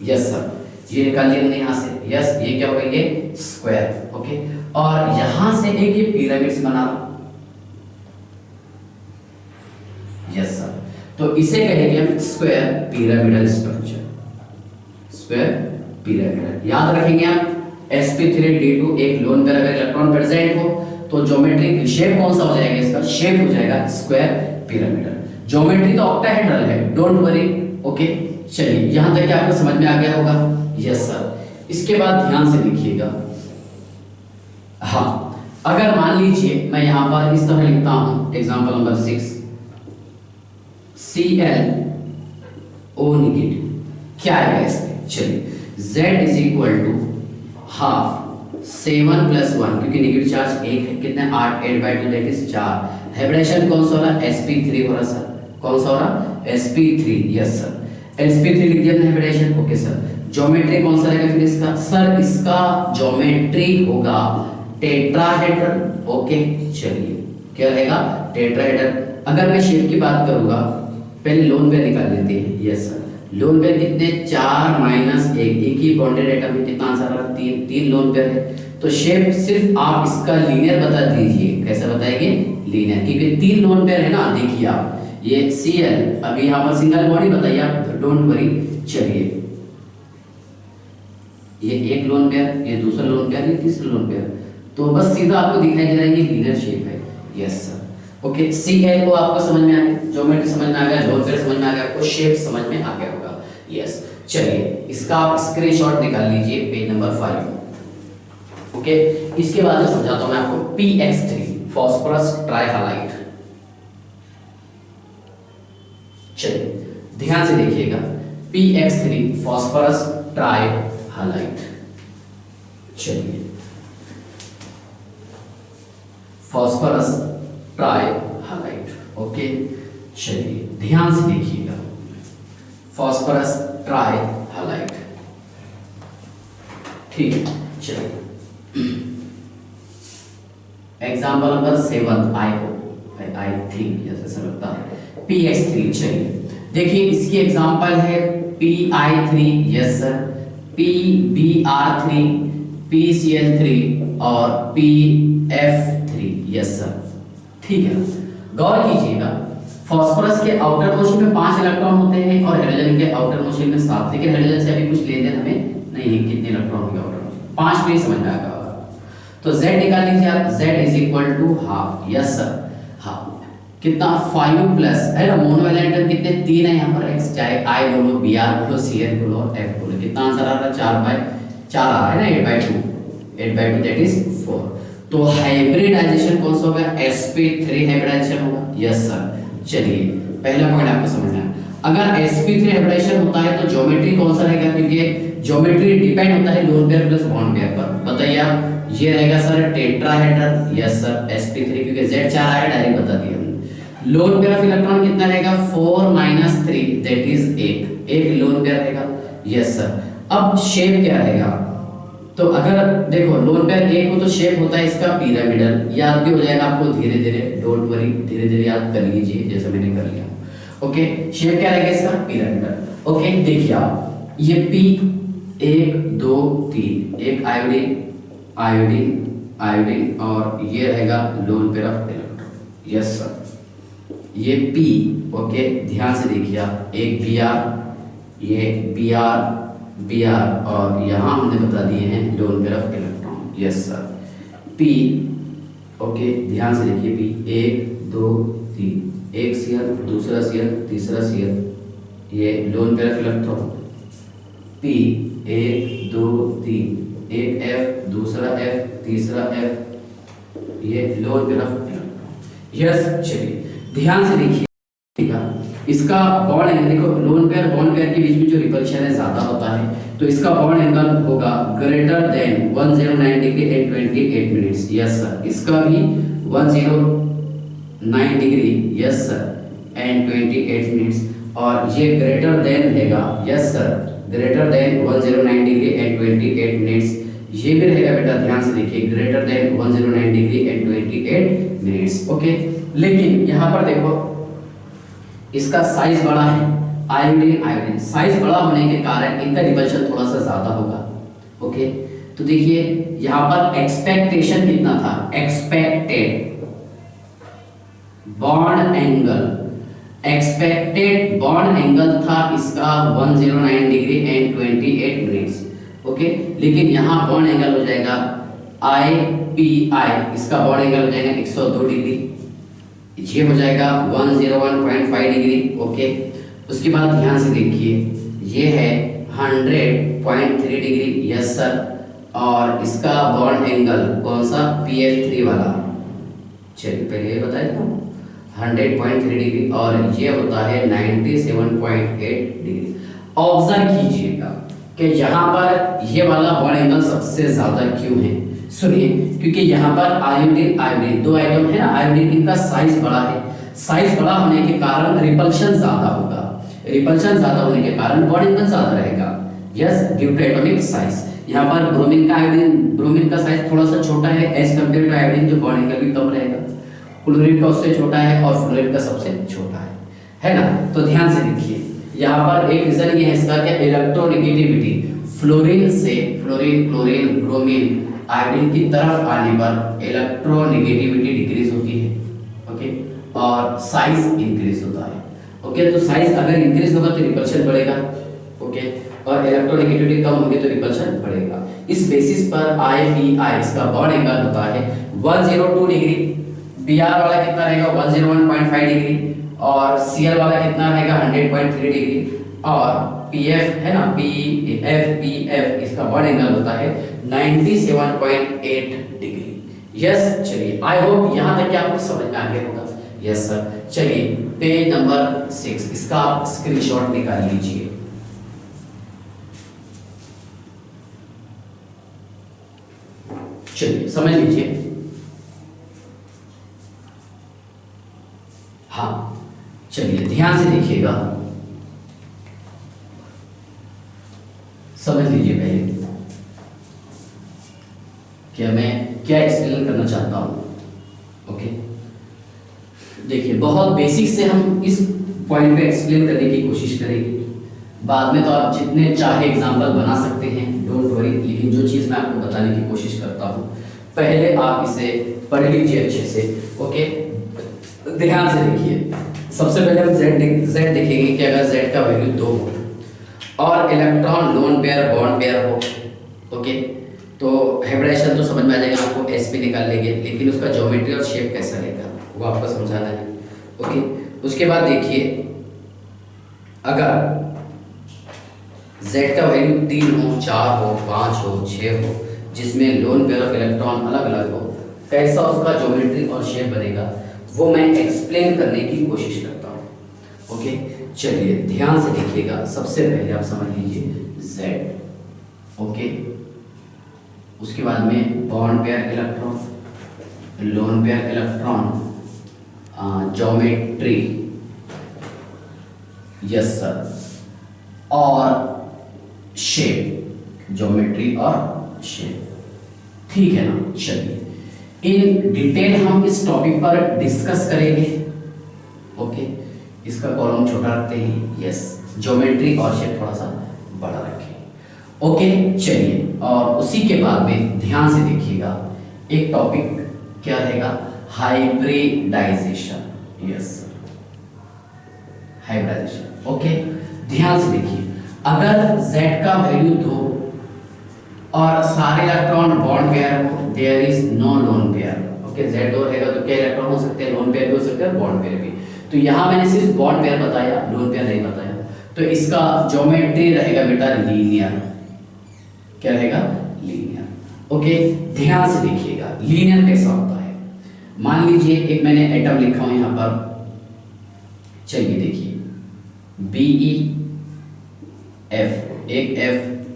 यस सर, ये निकाल लिया हमने यहाँ से। यस, ये क्या होगा? ये स्क्वायर। ओके, और यहाँ से एक ये पिरामिड बना रहा। यस सर, तो इसे कहेंगे हम square pyramidal structure. Square pyramidal याद रखेंगे आप। sp3d2 एक लोन पेयर अगर इलेक्ट्रॉन प्रेजेंट हो तो ज्योमेट्रिक शेप कौन सा हो जाएगा? इसका शेप हो जाएगा स्क्वायर पिरामिडल। ज्योमेट्री तो ऑक्टाहेड्रल है, डोंट वरी। ओके, चलिए यहां तक आपको समझ में आ गया होगा। यस सर, इसके बाद ध्यान से देखिएगा। हाँ, अगर मान लीजिए मैं यहां पर इस तरह लिखता हूं एग्जांपल नंबर 6 ClO नेगेटिव, क्या आएगा इसमें? चलिए Z is equal to half 7 + 1 क्योंकि नेगेटिव चार्ज 1 है, कितने 8 8 बाय 2 दैट इज 4। हाइब्रिडेशन कौन सा हो रहा? sp3 हो रहा सर। कौन सा हो रहा? sp3। यस सर, sp3 लिख दिया हमने हाइब्रिडेशन। ओके सर, ज्योमेट्री कौन सा रहेगा फिर इसका? सर इसका ज्योमेट्री होगा टेट्राहेड्रल। ओके, चलिए क्या रहेगा? टेट्राहेड्रल। अगर मैं शेप की बात करूंगा, पहले लोन पेयर निकाल लेते हैं। यस सर, लोन पेयर कितने? 4 - 1 एक ही बॉन्डेड एटम में कितना आंसर आ रहा? 3 लोन पेयर है। तो शेप सिर्फ आप इसका लीनियर बता दीजिए। कैसा बताएंगे? लीनियर, क्योंकि 3 लोन पेयर है ना। देखिए आप ये Cl, अभी यहाँ पर सिंगल बॉन्ड ही बताइए आप, डोंट वरी। चलिए ये एक लोन पेयर, ये दूसरा लोन पेयर, ये तीसरा लोन पेयर, तो बस सीधा आपको दिखाई दे रहा है ये लीनियर शेप है। Yes sir, okay. Cl को आपको समझ में आ गया, ज्योमेट्री समझ में आ गया, लोन पेयर समझ में आ गया, आपको शेप समझ में आ गया होगा। यस, चलिए इसका आप स्क्रीनशॉट निकाल लीजिए, पेज नंबर 5। ओके, इसके बाद मैं समझाता हूं मैं आपको PX3 फॉस्फोरस ट्राइहालाइड। चलिए ध्यान से देखिएगा, PX3 फॉस्फोरस ट्राइहालाइड। चलिए फॉस्फोरस ट्राइहालाइड, ओके। चलिए ध्यान से देखिएगा, फॉस्फोरस ट्राइहालाइड, ठीक है। चलिए एग्जाम्पल नंबर 7, आई थिंक ऐसा लगता है, PX3। चलिए देखिए इसकी एग्जाम्पल है PI3, yes sir, PBr3, PCl3 और PF3, यस सर, ठीक है। गौर कीजिएगा, फास्फोरस के आउटर मोशन में 5 इलेक्ट्रॉन होते हैं और हाइड्रोजन के आउटर मोशन में 7, लेकिन हाइड्रोजन से अभी कुछ लेन देन हमें नहीं है कितने इलेक्ट्रॉन होंगे आउटर मोशन, 5 में समझ में आएगा। तो Z निकाल लीजिए आप, Z is equal to half, yes sir, half कितना 5 प्लस है ना, मोनोवैलेंट कितने 3 है यहाँ पर, X चाहे I बोलो, Br बोलो, Cl बोलो और F बोलो, कितना आंसर आ रहा है 4/4 आ रहा है ना, 8/2 दैट इज 4। तो हाइब्रिडाइजेशन कौन सा होगा, sp3 हाइब्रिडाइजेशन होगा, यस सर। चलिए पहला पॉइंट आपको समझना है, अगर sp3 हाइब्रिडाइजेशन होता है तो ज्योमेट्री कौन सा रहेगा, क्योंकि ज्योमेट्री डिपेंड होता है lone pair plus bond pair पर। बताइए आप, ये रहेगा sir tetrahedral, yes sir, sp3, क्योंकि Z 4 आया डायरेक्ट बता दिया हमने। लोन पेयर ऑफ इलेक्ट्रॉन कितना रहेगा, 4 - 3 दैट इज 1 लोन पेयर रहेगा, यस सर। अब शेप क्या रहेगा, तो अगर देखो लोन पेयर 1 हो तो शेप होता है इसका पिरामिडल, याद भी हो जाएगा आपको धीरे धीरे, डोंट वरी, धीरे धीरे याद कर लीजिए जैसे मैंने कर लिया। ओके, शेप क्या रहेगा इसका, पिरामिडल। ओके देखिए आप, ये P 1 2 3, एक आयोडीन आयोडीन आयोडीन और ये रहेगा loan pair of electron, yes sir. ये P, ओके ध्यान से देखिए आप, एक Br, ये Br और यहाँ हमने बता दिए हैं loan pair of electron, yes sir. P, okay ध्यान से देखिए, P 1 2 3, एक Cl, दूसरा Cl, तीसरा Cl, ये lone pair of electron. P 1 2 3, एक F, दूसरा F, तीसरा F, ये lone pair of electron, yes. चलिए ध्यान से देखिए इसका बॉन्ड एंगल, देखो लोन पेयर बॉन्ड पेयर के बीच में जो रिपल्शन है ज्यादा होता है, तो इसका बॉन्ड एंगल होगा greater than 109 degree and 28 minutes, yes sir. इसका भी 109 degree, yes sir, and 28 minutes, और ये ग्रेटर देन रहेगा, yes sir, greater than 109 degree and 28 minutes, ये भी रहेगा बेटा, ध्यान से देखिए, greater than 109 degree and 28 minutes, okay. लेकिन यहाँ पर देखो इसका साइज बड़ा है, आयोडीन साइज बड़ा होने के कारण इनका रिपल्शन थोड़ा सा ज्यादा होगा, ओके। तो देखिए यहाँ पर एक्सपेक्टेशन कितना था, एक्सपेक्टेड बॉन्ड एंगल था इसका 109 डिग्री एंड 28 मिनट्स, ओके। लेकिन यहाँ बॉन्ड एंगल हो जाएगा IPI, इसका बॉन्ड एंगल हो जाएगा 102 डिग्री, ये हो जाएगा 101.5 डिग्री, ओके। उसके बाद ध्यान से देखिए, ये है 100.3 डिग्री, यस सर, और इसका बॉन्ड एंगल कौन सा, PF3 वाला, चलिए पहले ये बताया था 100.3 डिग्री, और ये होता है 97.8 डिग्री। ऑब्जर्व कीजिएगा कि यहाँ पर ये वाला बॉन्ड एंगल सबसे ज्यादा क्यों है, सुनिए, क्योंकि यहाँ पर आयोडीन दो आइटम है ना, आयोडीन इनका साइज बड़ा है, साइज बड़ा होने के कारण रिपल्शन ज्यादा होगा, रिपल्शन ज्यादा होने के कारण बॉन्ड एंगल ज्यादा रहेगा, yes, due to atomic size. यहाँ पर ब्रोमीन का साइज थोड़ा सा छोटा है एज कंपेयर टू आयोडीन, जो बॉन्ड एंगल भी कम रहेगा, क्लोरीन का उससे छोटा है और फ्लोरीन का सबसे छोटा है ना। तो ध्यान से देखिए, यहाँ पर एक रीजन ये है इसका क्या, इलेक्ट्रोनेगेटिविटी, फ्लोरीन से क्लोरीन ब्रोमीन आयोडीन की तरफ आने पर इलेक्ट्रोनेगेटिविटी डिक्रीज होती है, ओके। और साइज इंक्रीज होता है। ओके, तो साइज अगर इंक्रीज होगा तो रिपल्शन बढ़ेगा। ओके, और इलेक्ट्रोनेगेटिविटी कम होगी तो रिपल्शन बढ़ेगा। इस बेसिस पर IPI इसका बॉन्ड एंगल होता है 102 डिग्री, BR वाला कितना रहेगा 101.5 डिग्री, और CL वाला कितना रहेगा 100.3 डिग्री, और PF है ना PF इसका बॉन्ड एंगल होता है 97.8 डिग्री। यस, चलिए आई होप यहाँ तक कि आपको समझ में आ गया होगा। यस सर, चलिए पेज नंबर 6 इसका आप स्क्रीनशॉट निकाल लीजिए। चलिए समझ लीजिए। हाँ, चलिए ध्यान से देखिएगा, समझ लीजिए पहले कि मैं क्या एक्सप्लेन करना चाहता हूं। ओके, देखिए बहुत बेसिक से हम इस पॉइंट पे एक्सप्लेन करने की कोशिश करेंगे। बाद में तो आप जितने चाहे एग्जाम्पल बना सकते हैं, डोंट वरी, लेकिन जो चीज़ मैं आपको बताने की कोशिश करता हूँ पहले आप इसे पढ़ लीजिए अच्छे से। ओके, ध्यान से देखिए। सबसे पहले हम Z देखेंगे कि अगर Z का वैल्यू 2 हो और electron lone pair bond pair हो, ओके, तो हाइब्रिडाइजेशन तो समझ में आ जाएगा आपको, sp निकाल लेंगे, लेकिन उसका ज्योमेट्री और शेप कैसा रहेगा वो आपको समझाना है। ओके, उसके बाद देखिए अगर Z का वैल्यू 3 हो, 4 हो, 5 हो, 6 हो, जिसमें लोन पेयर ऑफ इलेक्ट्रॉन अलग अलग हो, कैसा उसका ज्योमेट्री और शेप बनेगा वो मैं एक्सप्लेन करने की कोशिश करता हूँ। ओके, चलिए ध्यान से देखिएगा। सबसे पहले आप समझ लीजिए Z। ओके, उसके बाद में bond pair electron, lone pair electron, geometry, yes sir, और शेप, ज्योमेट्री और शेप, ठीक है ना। चलिए इन डिटेल हम इस टॉपिक पर डिस्कस करेंगे। ओके, इसका कॉलम छोटा रखते हैं, यस, ज्योमेट्री और शेप थोड़ा सा बड़ा रखें। ओके, चलिए, और उसी के बाद में ध्यान से देखिएगा एक टॉपिक क्या रहेगा, हाइब्रिडाइजेशन। Yes, hybridisation. ओके, ध्यान से देखिए, अगर Z का वैल्यू 2 और सारे इलेक्ट्रॉन बॉन्ड पेयर हो, there is no lone pair. Okay, Z 2 रहेगा तो क्या इलेक्ट्रॉन हो सकते हैं, लोन पेयर भी हो सकते हैं, बॉन्ड पेयर भी। तो यहाँ मैंने सिर्फ बॉन्ड पेयर बताया, लोन पेयर नहीं बताया, तो इसका ज्योमेट्री रहेगा बेटा लीनियर। क्या रहेगा, लीनियर। ओके, ध्यान से देखिएगा लीनियर कैसा होता है। मान लीजिए एक मैंने एटम लिखा हूं यहाँ पर, चलिए देखिए BeF, एक F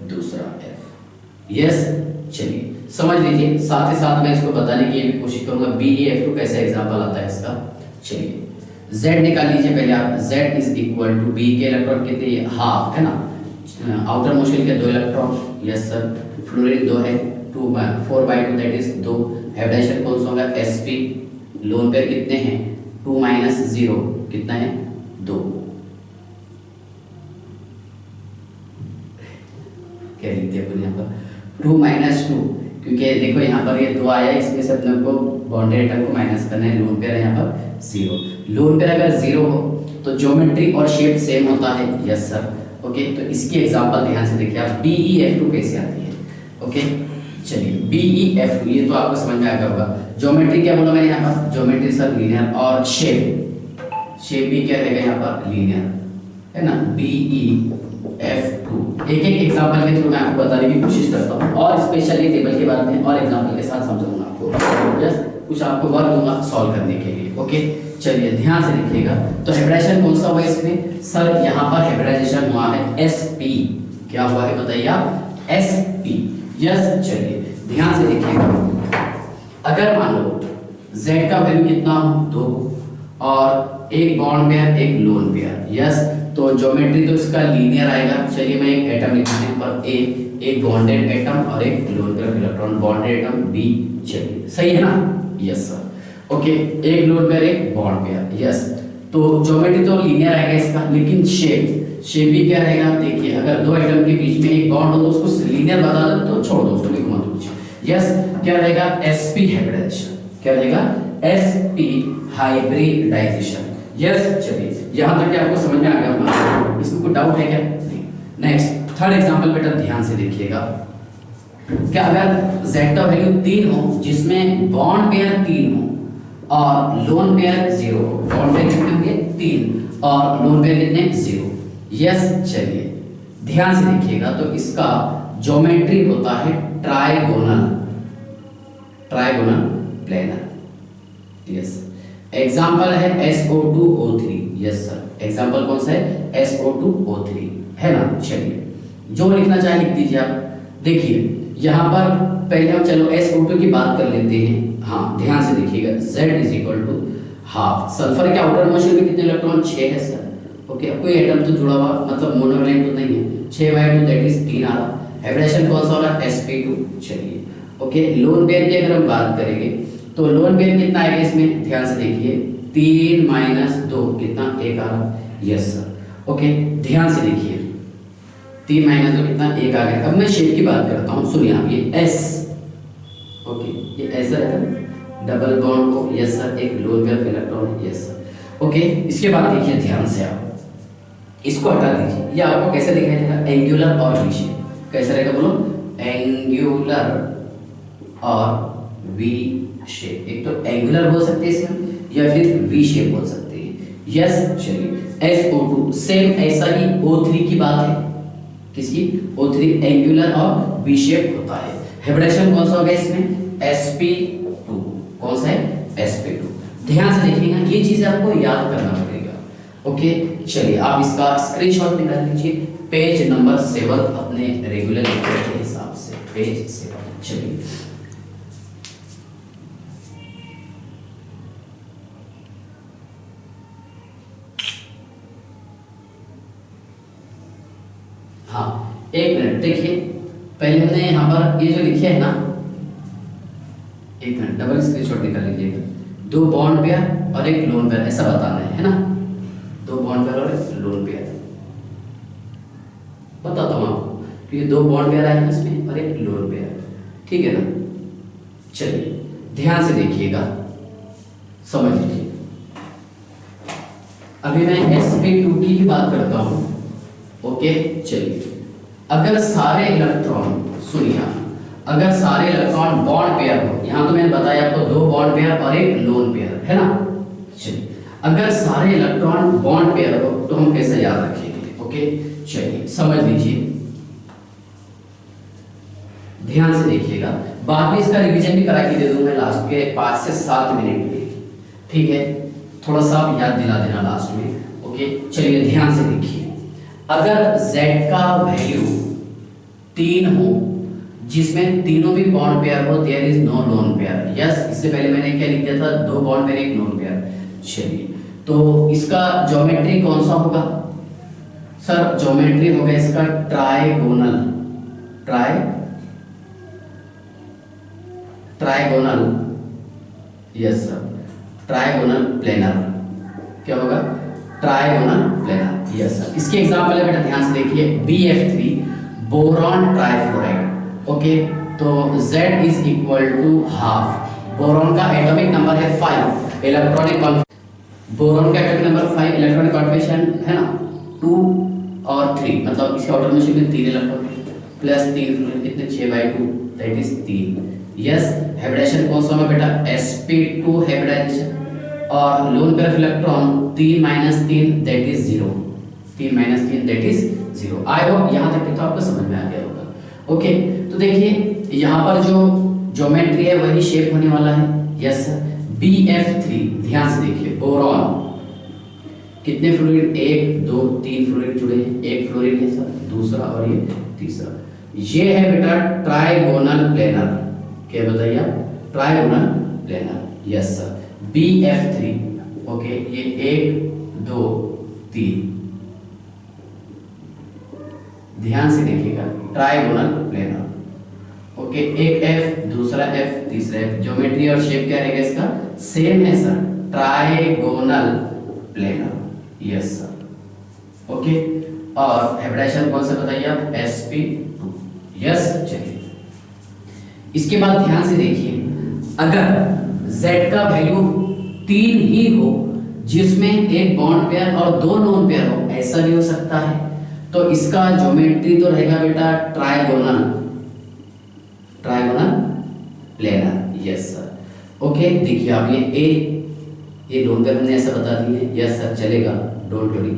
दूसरा F। यस, चलिए समझ लीजिए, साथ ही साथ मैं इसको बताने की भी कोशिश करूंगा BeF2 कैसा एग्जांपल आता है इसका। चलिए Z निकाल लीजिए पहले आप। Z is equal to B के इलेक्ट्रॉन कितने, हाफ है ना, आउटर मोस्ट शेल के 2 इलेक्ट्रॉन, यस सर, फ्लोरीन 2 है, 4/2 दैट इज 2। हाइब्रिडाइजेशन कौन सा होगा, sp। लोन पेयर कितने हैं, 2 - 0 कितना है, 2। क्या लिखते हैं अपन यहाँ पर, 2 - 2, क्योंकि देखो यहाँ पर ये 2 आया, इसमें से अपने को बाउंडेड एटम को माइनस करना है। लोन पेयर है यहाँ पर 0। लोन पेयर अगर 0 हो तो ज्योमेट्री और शेप सेम होता है, यस सर। ओके, तो इसकी एग्जांपल ध्यान से देखिए आप, BeF2 कैसे आती है। ओके, चलिए BeF2, ये तो आपको समझ में आ गया होगा। ज्योमेट्री क्या बोला मैंने यहाँ पर, ज्योमेट्री सर लीनियर, और शेप भी क्या रहेगा यहाँ पर, लीनियर, है ना। BeF2 एक एग्जांपल के थ्रू मैं आपको बताने की कोशिश करता हूँ, और स्पेशली टेबल के बाद में और एग्जांपल के साथ समझाऊंगा आपको, यस, कुछ आपको वर्क दूंगा सॉल्व करने के लिए। ओके, चलिए ध्यान से देखिएगा। तो हाइब्रिडाइजेशन कौन सा हुआ इसमें, सर यहाँ पर हाइब्रिडाइजेशन हुआ है sp। क्या हुआ है बताइए आप, sp। यस, चलिए ध्यान से देखिएगा, अगर मान लो Z का वैल्यू कितना हो, 2, और एक बॉन्ड पेयर एक लोन पेयर, यस, तो ज्योमेट्री तो इसका लीनियर आएगा। चलिए मैं एक एटम लिखने पर A, एक बॉन्डेड एटम और एक lone pair electron, bonded atom B। चलिए सही है ना, यस सर। ओके, एक लोन पेयर एक बॉन्ड पेयर, यस, तो ज्योमेट्री तो लीनियर आएगा इसका, लेकिन शेप भी क्या रहेगा, देखिए अगर 2 एटम के बीच में एक बॉन्ड हो तो उसको लीनियर बता दो, तो छोड़ दो उसको, लिखो मत। यस, क्या रहेगा, sp हाइब्रिडाइजेशन। क्या रहेगा, sp हाइब्रिडाइजेशन। यस, चलिए यहाँ तक आपको समझ में आ गया होगा, इसमें कोई डाउट है क्या? नहीं। नेक्स्ट थर्ड एग्जांपल बेटा ध्यान से देखिएगा, क्या अगर z का वैल्यू 3 हो जिसमें बॉन्ड पेयर 3 हो और लोन पेयर 0 हो, बॉन्ड पेयर कितने होंगे 3 और लोन पेयर कितने 0। यस, चलिए ध्यान से देखिएगा, तो इसका ज्योमेट्री होता है ट्राइगोनल प्लेनर। यस, एग्जांपल है SO2O3। यस सर, एग्जांपल कौन सा है? SO2O3 है ना। चलिए जो लिखना चाहे लिख दीजिए आप। देखिए यहाँ पर पहले हम चलो SO2 की बात कर लेते हैं। हाँ, ध्यान से देखिएगा, Z is equal to half. Sulphur के आउटर मोशन में कितने इलेक्ट्रॉन? 6 है सर। ओके, कोई एटम तो जुड़ा हुआ मतलब मोनोवैलेंट तो नहीं है। 6/2 दैट इज 3 आ रहा। हाइब्रिडेशन कौन सा हो रहा है? sp2। चलिए ओके, लोन पेयर की अगर हम बात करेंगे तो लोन पेयर कितना आएगा इसमें? ध्यान से देखिए, 3 - 2 कितना? 1 आ रहा। Yes sir. ओके, ध्यान से देखिए, 3 - 2 कितना? 1 आ गया। अब मैं शेप की बात करता हूँ, सुनिए आप, ये S। ओके, ये ऐसा है डबल बॉन्ड को। यस सर, एक लोन पेयर इलेक्ट्रॉन है। Yes sir. ओके, इसके बाद देखिए ध्यान से, आप इसको हटा दीजिए। ये आपको कैसे दिखाई देगा? एंगुलर और वी शेप। कैसे रहेगा बोलो? एंगुलर और वी शेप। एक तो एंगुलर बोल सकते हैं इसे हम, या फिर वी शेप बोल सकते हैं। यस, चलिए SO2 सेम ऐसा ही O3 की बात है। किसकी? O3 एंगुलर और वी शेप होता है। हाइब्रिडेशन कौन सा होगा इसमें? sp2। कौन सा है? sp2। ध्यान से देखिएगा, ये चीजें आपको याद करना पड़ेगा। ओके, चलिए आप इसका स्क्रीनशॉट निकाल लीजिए, पेज नंबर 7 अपने रेगुलर लेक्चर के हिसाब से, पेज 7। चलिए हाँ, 1 मिनट देखिए, पहले हमने यहाँ पर ये जो लिखे है ना, 1 मिनट डबल स्क्रीनशॉट निकाल लीजिएगा। 2 बॉन्ड पेयर और 1 लोन पेयर, ऐसा बताना है ना। 2 बॉन्ड पेयर और 1 लोन पेयर बताता हूँ आपको, क्योंकि 2 बॉन्ड पेयर आए हैं इसमें और 1 लोन पेयर, ठीक है ना। चलिए ध्यान से देखिएगा, समझ लीजिए। अभी मैं sp2 की ही बात करता हूँ। ओके, चलिए अगर सारे इलेक्ट्रॉन, सुनिए, अगर सारे इलेक्ट्रॉन बॉन्ड पेयर हो, यहाँ तो मैंने बताया आपको 2 बॉन्ड पेयर और 1 लोन पेयर है ना। चलिए अगर सारे इलेक्ट्रॉन बॉन्ड पेयर हो तो हम कैसे याद रखेंगे? ओके, चलिए समझ लीजिए, ध्यान से देखिएगा। बाद में इसका रिवीजन भी करा के दे दूंगा लास्ट के 5 से 7 मिनट में, ठीक है। थोड़ा सा आप याद दिला देना लास्ट में। ओके, चलिए ध्यान से देखिए, अगर Z का वैल्यू 3 हो जिसमें तीनों भी बॉन्ड पेयर हो, there is no lone pair. Yes, इससे पहले मैंने क्या लिख दिया था? 2 बॉन्ड पेयर 1 लोन पेयर। चलिए, तो इसका ज्योमेट्री कौन सा होगा? सर ज्योमेट्री होगा इसका trigonal, trigonal. Yes sir, trigonal planar. क्या होगा? Trigonal planar. Yes sir. इसके एग्जांपल है बेटा, ध्यान से देखिए, BF3 बोरॉन ट्राइफ्लोराइड। ओके, तो Z is equal to half. Boron का एटॉमिक नंबर है 5, इलेक्ट्रॉनिक बोरॉन का एटॉमिक नंबर 5, इलेक्ट्रॉनिक कॉन्फिगरेशन है ना 2 और 3, मतलब इसके आउटर मोशन में 3 इलेक्ट्रॉन प्लस 3 फ्लोरीन, कितने? 6/2 दैट इज 3। यस, हाइब्रिडेशन कौन सा होगा बेटा? sp2 hybridisation. और lone pair of electron 3 - 3 that is 0, 3 - 3 that is 0। I hope यहाँ तक तो आपको समझ में आ गया होगा। ओके, तो देखिए यहाँ पर जो ज्योमेट्री है वही शेप होने वाला है। यस, BF3 ध्यान से देखिए, बोरॉन कितने फ्लोरीन? 1 2 3 फ्लोरीन जुड़े हैं, 1 फ्लोरीन है सर, दूसरा और ये तीसरा। ये है बेटा ट्राइगोनल प्लेनर। क्या बताइए आप? Trigonal planar. Yes sir, BF3। Okay, ये 1 2 3, ध्यान से देखिएगा, ट्राइगोनल प्लेनर। ओके, एक F, दूसरा F, तीसरा F। ज्योमेट्री और शेप क्या रहेगा इसका? सेम है sir, trigonal planar. Yes sir. Okay, और हाइब्रिडेशन कौन सा बताइए आप? sp2। यस, चलिए इसके बाद ध्यान से देखिए, अगर Z का वैल्यू तीन ही हो जिसमें एक बॉन्ड पेयर और दो लोन पेयर हो, ऐसा भी हो सकता है। तो इसका ज्योमेट्री तो रहेगा बेटा trigonal, trigonal planar. Yes sir. Okay, देखिए आप ये लोन पेयर हमने ऐसा बता दिए। यस सर, चलेगा, डोंट वरी,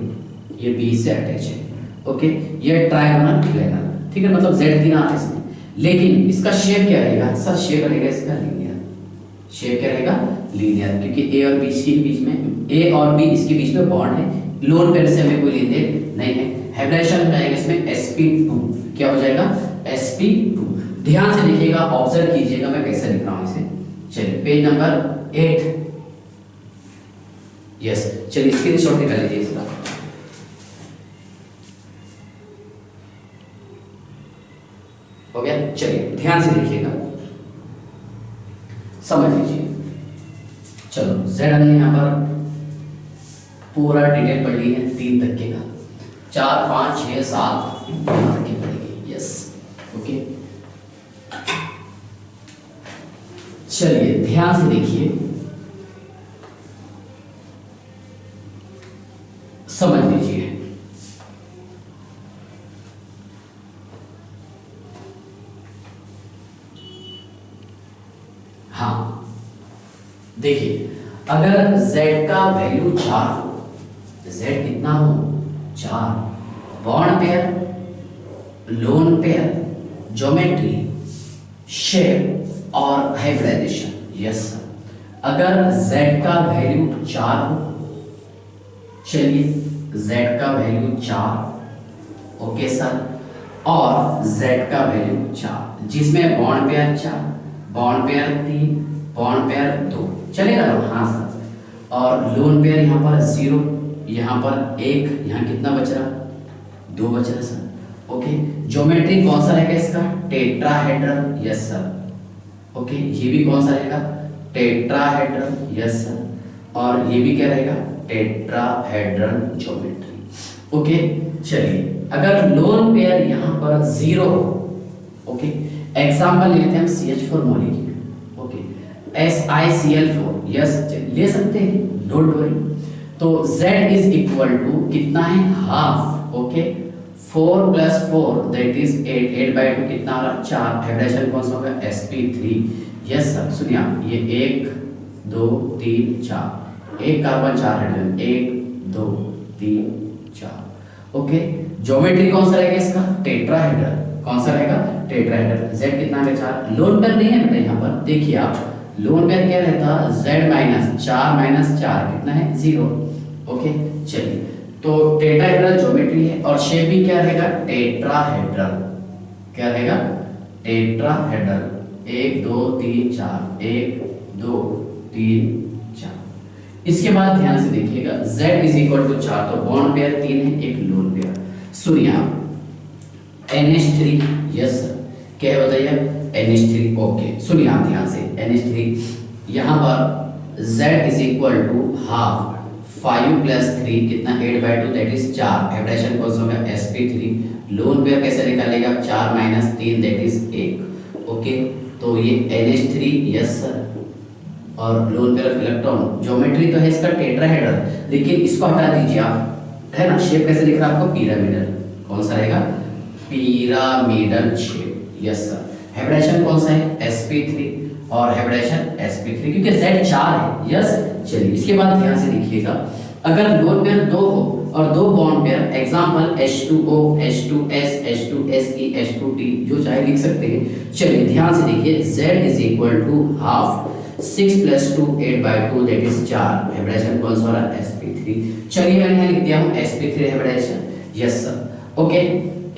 ये बी से अटैच है। ओके, ये ट्राइगोनल प्लेनर, ठीक है, मतलब जेड तीन आता है इसमें। लेकिन इसका शेप क्या रहेगा सर? शेप रहेगा इसका लीनियर। शेप क्या रहेगा? लीनियर, क्योंकि ए और बी इसके बीच में, ए और बी इसके बीच में बॉन्ड है। लोन पेयर से हमें कोई लेन देन नहीं है। हाइब्रिडाइजेशन हो जाएगा इसमें sp2। क्या हो जाएगा? sp2। ध्यान से देखिएगा, ऑब्जर्व कीजिएगा मैं कैसे लिख रहा हूं इसे। चलिए पेज नंबर 8। यस, चलिए स्क्रीनशॉट निकाल लीजिए इसका। हो गया? चलिए ध्यान से देखिएगा, समझ लीजिए। चलो z हमने यहाँ पर पूरा डिटेल पढ़ ली है, 3 तक के का, 4 5 6 7 यहाँ तक की पढ़ेगी। Yes, okay. चलिए ध्यान से देखिए, समझ लीजिए। हाँ देखिए, अगर z का वैल्यू 4 हो, z कितना हो? 4, bond pair, lone pair, geometry, shape और हाइब्रिडाइजेशन। Yes sir. अगर z का वैल्यू 4 हो, चलिए z का वैल्यू 4, ओके सर, और z का वैल्यू 4 जिसमें bond pair 4, bond pair 3, bond pair 2, चलेगा ना? हाँ सर। और लोन पेयर यहाँ पर 0, यहाँ पर 1, यहाँ कितना बच रहा? 2 बच रहा सर। ओके, ज्योमेट्री कौन सा रहेगा इसका? टेट्राहेड्रल। Yes sir. ओके, ये भी कौन सा रहेगा? टेट्राहेड्रल। Yes sir. और ये भी क्या रहेगा? Tetrahedral geometry. ओके, चलिए अगर लोन पेयर यहाँ पर 0 हो, ओके, एग्जाम्पल लेते हैं हम CH4 molecule. Okay, SiCl4। Yes, ले सकते हैं, डोंट वरी। तो Z इज इक्वल टू कितना है? हाफ। ओके, 4 + 4 दैट इज 8, 8/2 कितना आ रहा? 4। हाइब्रिडाइजेशन कौन सा होगा? sp3। यस सर, सुनिए आप, ये 1 2 3 4, 1 कार्बन 4 हाइड्रोजन, 1 2 3 4। ओके, ज्योमेट्री कौन सा रहेगा इसका? टेट्राहेड्रल। कौन सा रहेगा? टेट्राहेड्रल। Z कितना है? 4। लोन पेयर नहीं है बेटा, यहाँ पर देखिए आप, लोन पेयर क्या रहता? Z - 4 - 4 कितना है? 0। ओके, चलिए, तो टेट्राहेड्रल ज्योमेट्री है और शेप भी क्या रहेगा? टेट्राहेड्रल। क्या रहेगा? टेट्राहेड्रल। 1 2 3 4, 1 2 3 4। इसके बाद ध्यान से देखिएगा, Z इज इक्वल टू 4, तो बॉन्ड पेयर 3 है, एक लोन पेयर। सुनिए आप, NH3। यस सर, क्या है बताइए? NH3। ओके, सुनिए आप ध्यान से, NH3 यहाँ पर Z is equal to half, 5 + 3 कितना? 8/2 दैट इज 4। हाइब्रिडाइजेशन कौन सा होगा? sp3। लोन पेयर कैसे निकालेगा? 4 - 3 दैट इज 1। ओके, तो ये NH3। Yes sir. और lone pair of electron, geometry तो है इसका टेट्राहेड्रल, लेकिन इसको हटा दीजिए आप, है ना? शेप कैसे दिख रहा है आपको? पिरामिडल। कौन सा रहेगा? Pyramidal shape. Yes sir. Hybridization कौन सा है? sp3। और हाइब्रिडाइजेशन sp3, क्योंकि Z 4 है। यस, चलिए इसके बाद ध्यान से देखिएगा, अगर लोन पेयर 2 हो और 2 bond pair, example H2O, H2S, H2SE, H2T, जो चाहे लिख सकते हैं। चलिए ध्यान से देखिए, Z is equal to half, 6 + 2 8/2 that is 4। Hybridization कौन सा हो रहा है? sp3। चलिए मैंने यहाँ लिख दिया हूँ sp3 hybridisation. Yes sir. Okay,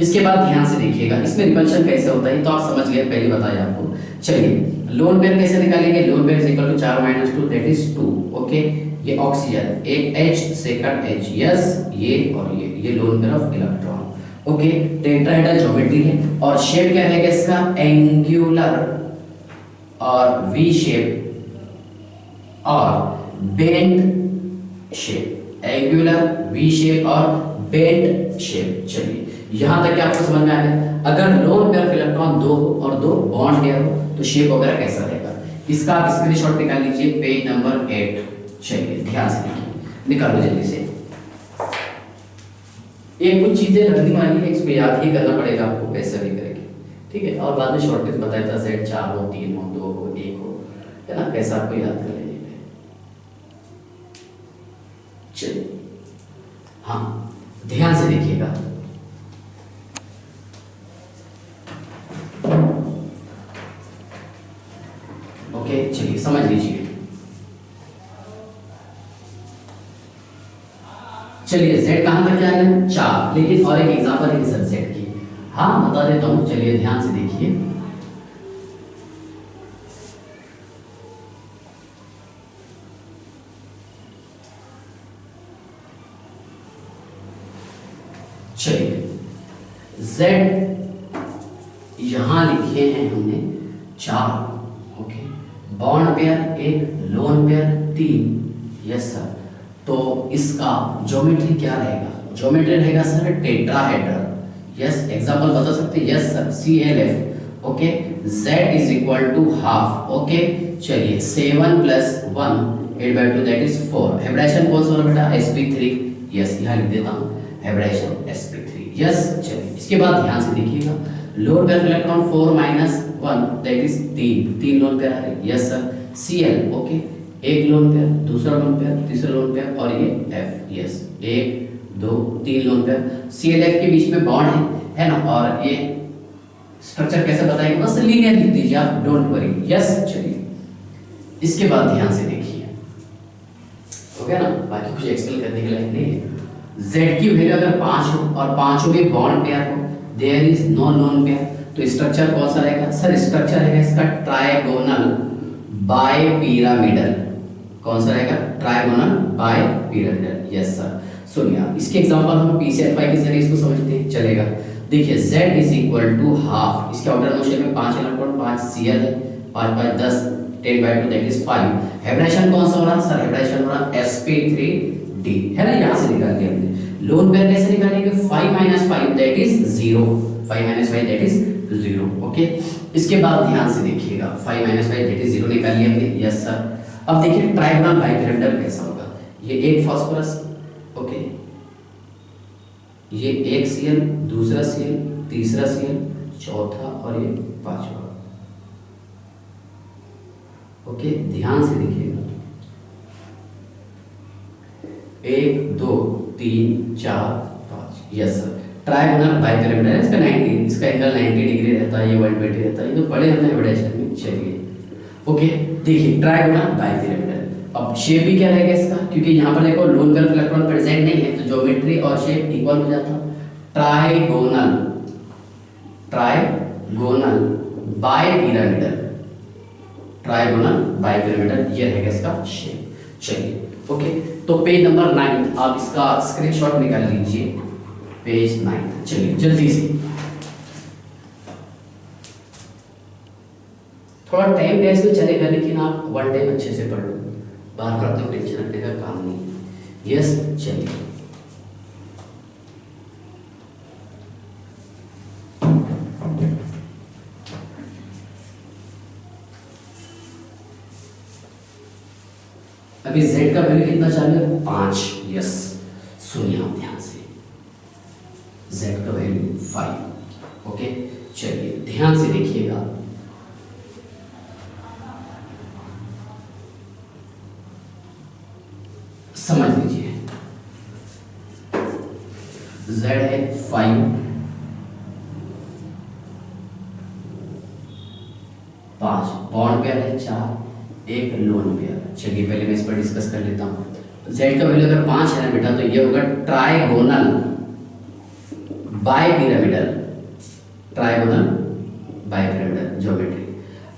इसके बाद ध्यान से देखिएगा, इसमें रिपल्शन कैसे होता है तो आप समझ गए, पहले बताया आपको। चलिए लोन पेयर कैसे निकालेंगे? Lone pair is equal to 4 - 2 that is 2। Okay, ये ऑक्सीजन, एक H सेकंड H। यस, ये और ये lone pair of electron. Okay, tetrahedral geometry है और शेप क्या रहेगा इसका? एंगुलर और V शेप और bent shape. Angular, V shape और बेंड शेप। चलिए यहां तक क्या आपको समझ में आ गया? अगर लोन पेयर ऑफ इलेक्ट्रॉन 2 और 2 बॉन्ड पेयर हो तो शेप वगैरह कैसा रहेगा? इसका आप स्क्रीनशॉट निकाल लीजिए, पेज नंबर 8। चलिए ध्यान से देखिए, निकालो जल्दी से। ये कुछ चीजें लगने वाली है, इसको याद ही करना पड़ेगा आपको, कैसे भी करके, ठीक है। और बाद में शॉर्टकट बताया था, Z 4 हो, 3 हो, 2 हो, 1 हो, है ना, कैसा आपको याद कर लीजिए। चलिए हाँ ध्यान से देखिएगा। ओके चलिए समझ लीजिए। चलिए Z कहां तक जा रहे हैं 4, लेकिन और एक एग्जांपल है सर Z की, हाँ बता देता हूं, चलिए ध्यान से देखिए। चलिए Z यहां लिखे हैं हमने 4, okay, bond pair 1, lone pair 3, yes sir. तो इसका ज्योमेट्री क्या रहेगा? ज्योमेट्री रहेगा सर टेट्राहेड्रल, यस। एग्जांपल बता सकते हैं? Yes sir, CLF, okay. Z is equal to half, okay. चलिए 7 प्लस 1 8/2 दैट इज 4। हेब्राइशन कौन सा होगा बेटा? sp3, यस, यहाँ लिख देता हूँ हेब्राइशन sp3, यस। चलिए इसके बाद ध्यान से देखिएगा, lone pair electron 4 minus 1 that is 3 lone pair है, यस सर। Cl, ओके, एक लोन पेयर, दूसरा लोन पेयर, तीसरा लोन पेयर और ये F, yes, 1 2 3 lone pair. CLF के बीच में बॉन्ड है ना, और ये स्ट्रक्चर कैसे बताएंगे? बस लीनियर लिख दीजिए आप, डोंट वरी, यस। चलिए इसके बाद ध्यान से देखिए, हो गया ना, बाकी कुछ एक्सप्लेन करने के लायक नहीं है। Z की वैल्यू अगर 5 हो और पांचों में बॉन्ड पेयर हो, there is no lone pair, तो स्ट्रक्चर कौन सा रहेगा? सर स्ट्रक्चर रहेगा इसका ट्राइगोनल बाइपिरामिडल। कौन सा रहेगा? Trigonal bipyramidal, yes sir. सुनिए इसके एग्जांपल हम PCFI के जरिए इसको समझते हैं, चलेगा। देखिए Z is equal to half, इसके आउटर मोशन में 5 इलेक्ट्रॉन, 5 Cl है, 5 5 10 10/2 दैट इज 5। हेब्राइशन कौन सा हो रहा? सर हेब्राइशन हो रहा sp3d, है ना, यहां से निकाल दिया हमने। लोन पेयर कैसे निकालेंगे? 5 - 5 that is 0, 5 - 5 that is 0, okay. इसके बाद ध्यान से देखिएगा, 5 - 5 दैट इज 0 निकाल लिया हमने, यस सर। अब देखिए ट्राइगोनल बाइपिरामिडल कैसा होगा? ये एक फास्फोरस, ओके, ये एक Cl, दूसरा Cl, तीसरा Cl, चौथा और ये पांचवा, ओके। ध्यान से देखिएगा, 1 2 3 4 5, यस सर। ट्राइगोनल बाइपिरामिडल है, इसका 90, इसका एंगल 90 डिग्री रहता है, ये 120 रहता है, ये तो पढ़े हमने हेब्राइशन में, चलिए ओके। देखिए ट्राइगोनल बाइपिरामिडल, अब शेप भी क्या रहेगा इसका? क्योंकि यहाँ पर देखो लोन पेयर इलेक्ट्रॉन प्रेजेंट नहीं है, तो ज्योमेट्री और शेप इक्वल हो जाता। ट्राइगोनल बाइपिरामिडल, ट्राइगोनल बाइपिरामिडल, ये रहेगा इसका शेप, चलिए ओके। तो पेज नंबर 9 आप इसका स्क्रीनशॉट निकाल लीजिए, पेज 9, चलिए जल्दी से, थोड़ा टाइम वेस्ट तो चलेगा, लेकिन आप वन टाइम अच्छे से पढ़ लो, बार बार तो टेंशन रखने का काम नहीं, यस। चलिए अभी Z का वैल्यू कितना चालू है? 5, यस। सुनिए आप ध्यान से, Z का वैल्यू 5, ओके। चलिए ध्यान से देखिएगा, समझ लीजिए, Z है 5, 5 बॉन्ड पेयर है 4, एक लोन पेयर। चलिए पहले मैं इस पर डिस्कस कर लेता हूँ। Z का वैल्यू अगर 5 है ना बेटा, तो ये होगा trigonal bipyramidal, trigonal bipyramidal geometry.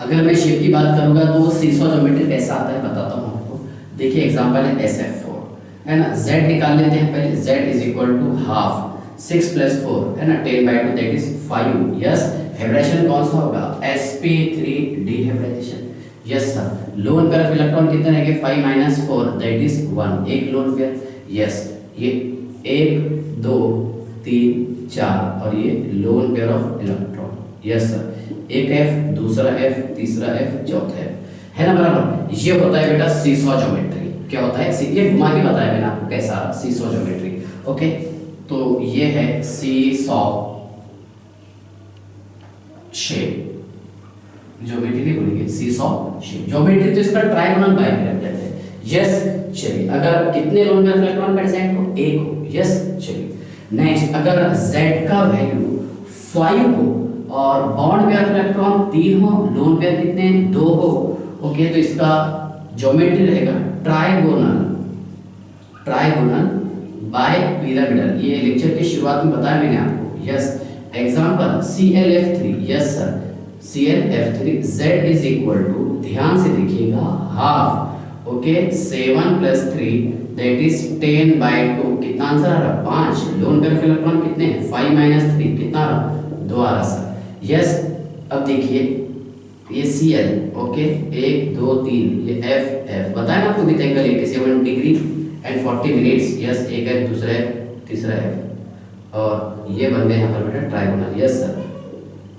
अगर मैं शेप की बात करूंगा तो सीसॉ ज्योमेट्री कैसा आता है बताता हूँ आपको। देखिए एग्जांपल है SF4, है ना। Z निकाल लेते हैं पहले, Z is equal to half, 6 + 4 है ना, 10/2 दैट इज 5, यस। हेब्राइशन कौन सा होगा? sp3d hybridisation, yes sir. Lone pair of electron कितने रहेंगे? 5 - 4 दैट इज 1, एक लोन पेयर, यस। ये 1 2 3 4 और ये lone pair of electron, yes sir. एक F, दूसरा F, तीसरा F, चौथा F, है ना, बराबर। ये होता है बेटा सीसॉ ज्योमेट्री, क्या होता है, ये घुमा के बताया मैंने आपको कैसा, सीसॉ ज्योमेट्री। ओके, तो ये है सीसॉ शेप, ज्योमेट्री नहीं बोलेंगे, सीसॉ शेप ज्योमेट्री, तो इसका ट्रायगोनल बाइपिरामिड कहते हैं। यस, चलिए अगर कितने लोन पेयर इलेक्ट्रॉन प्रेजेंट हो, एक हो। यस, चलिए नेक्स्ट, अगर Z का वैल्यू 5 हो और बॉन्ड पेयर इलेक्ट्रॉन 3 हो, लोन पेयर कितने, 2 हो। ओके, तो इसका ज्योमेट्री रहेगा ट्रायगोनल, ट्रायगोनल बाइपिरामिडल। ये लेक्चर की शुरुआत में बताया मैंने आपको। Yes, example ClF3। Yes sir, ClF3 Z is equal to, ध्यान से देखिएगा, हाफ। Okay, 7 + 3 that is 10/2। कितना आंसर आ रहा, 5। लोन पेयर इलेक्ट्रॉन कितने हैं, 5 - 3 कितना आ रहा, 2 आ रहा सर। यस, अब देखिए ये Cl, ओके 1 2 3, ये F बताया ना आपको with angle 87 degree and 40 minutes. Yes, एक है, दूसरा है, तीसरा है, और ये बन गए यहाँ पर बेटा ट्रायगोनल। यस सर,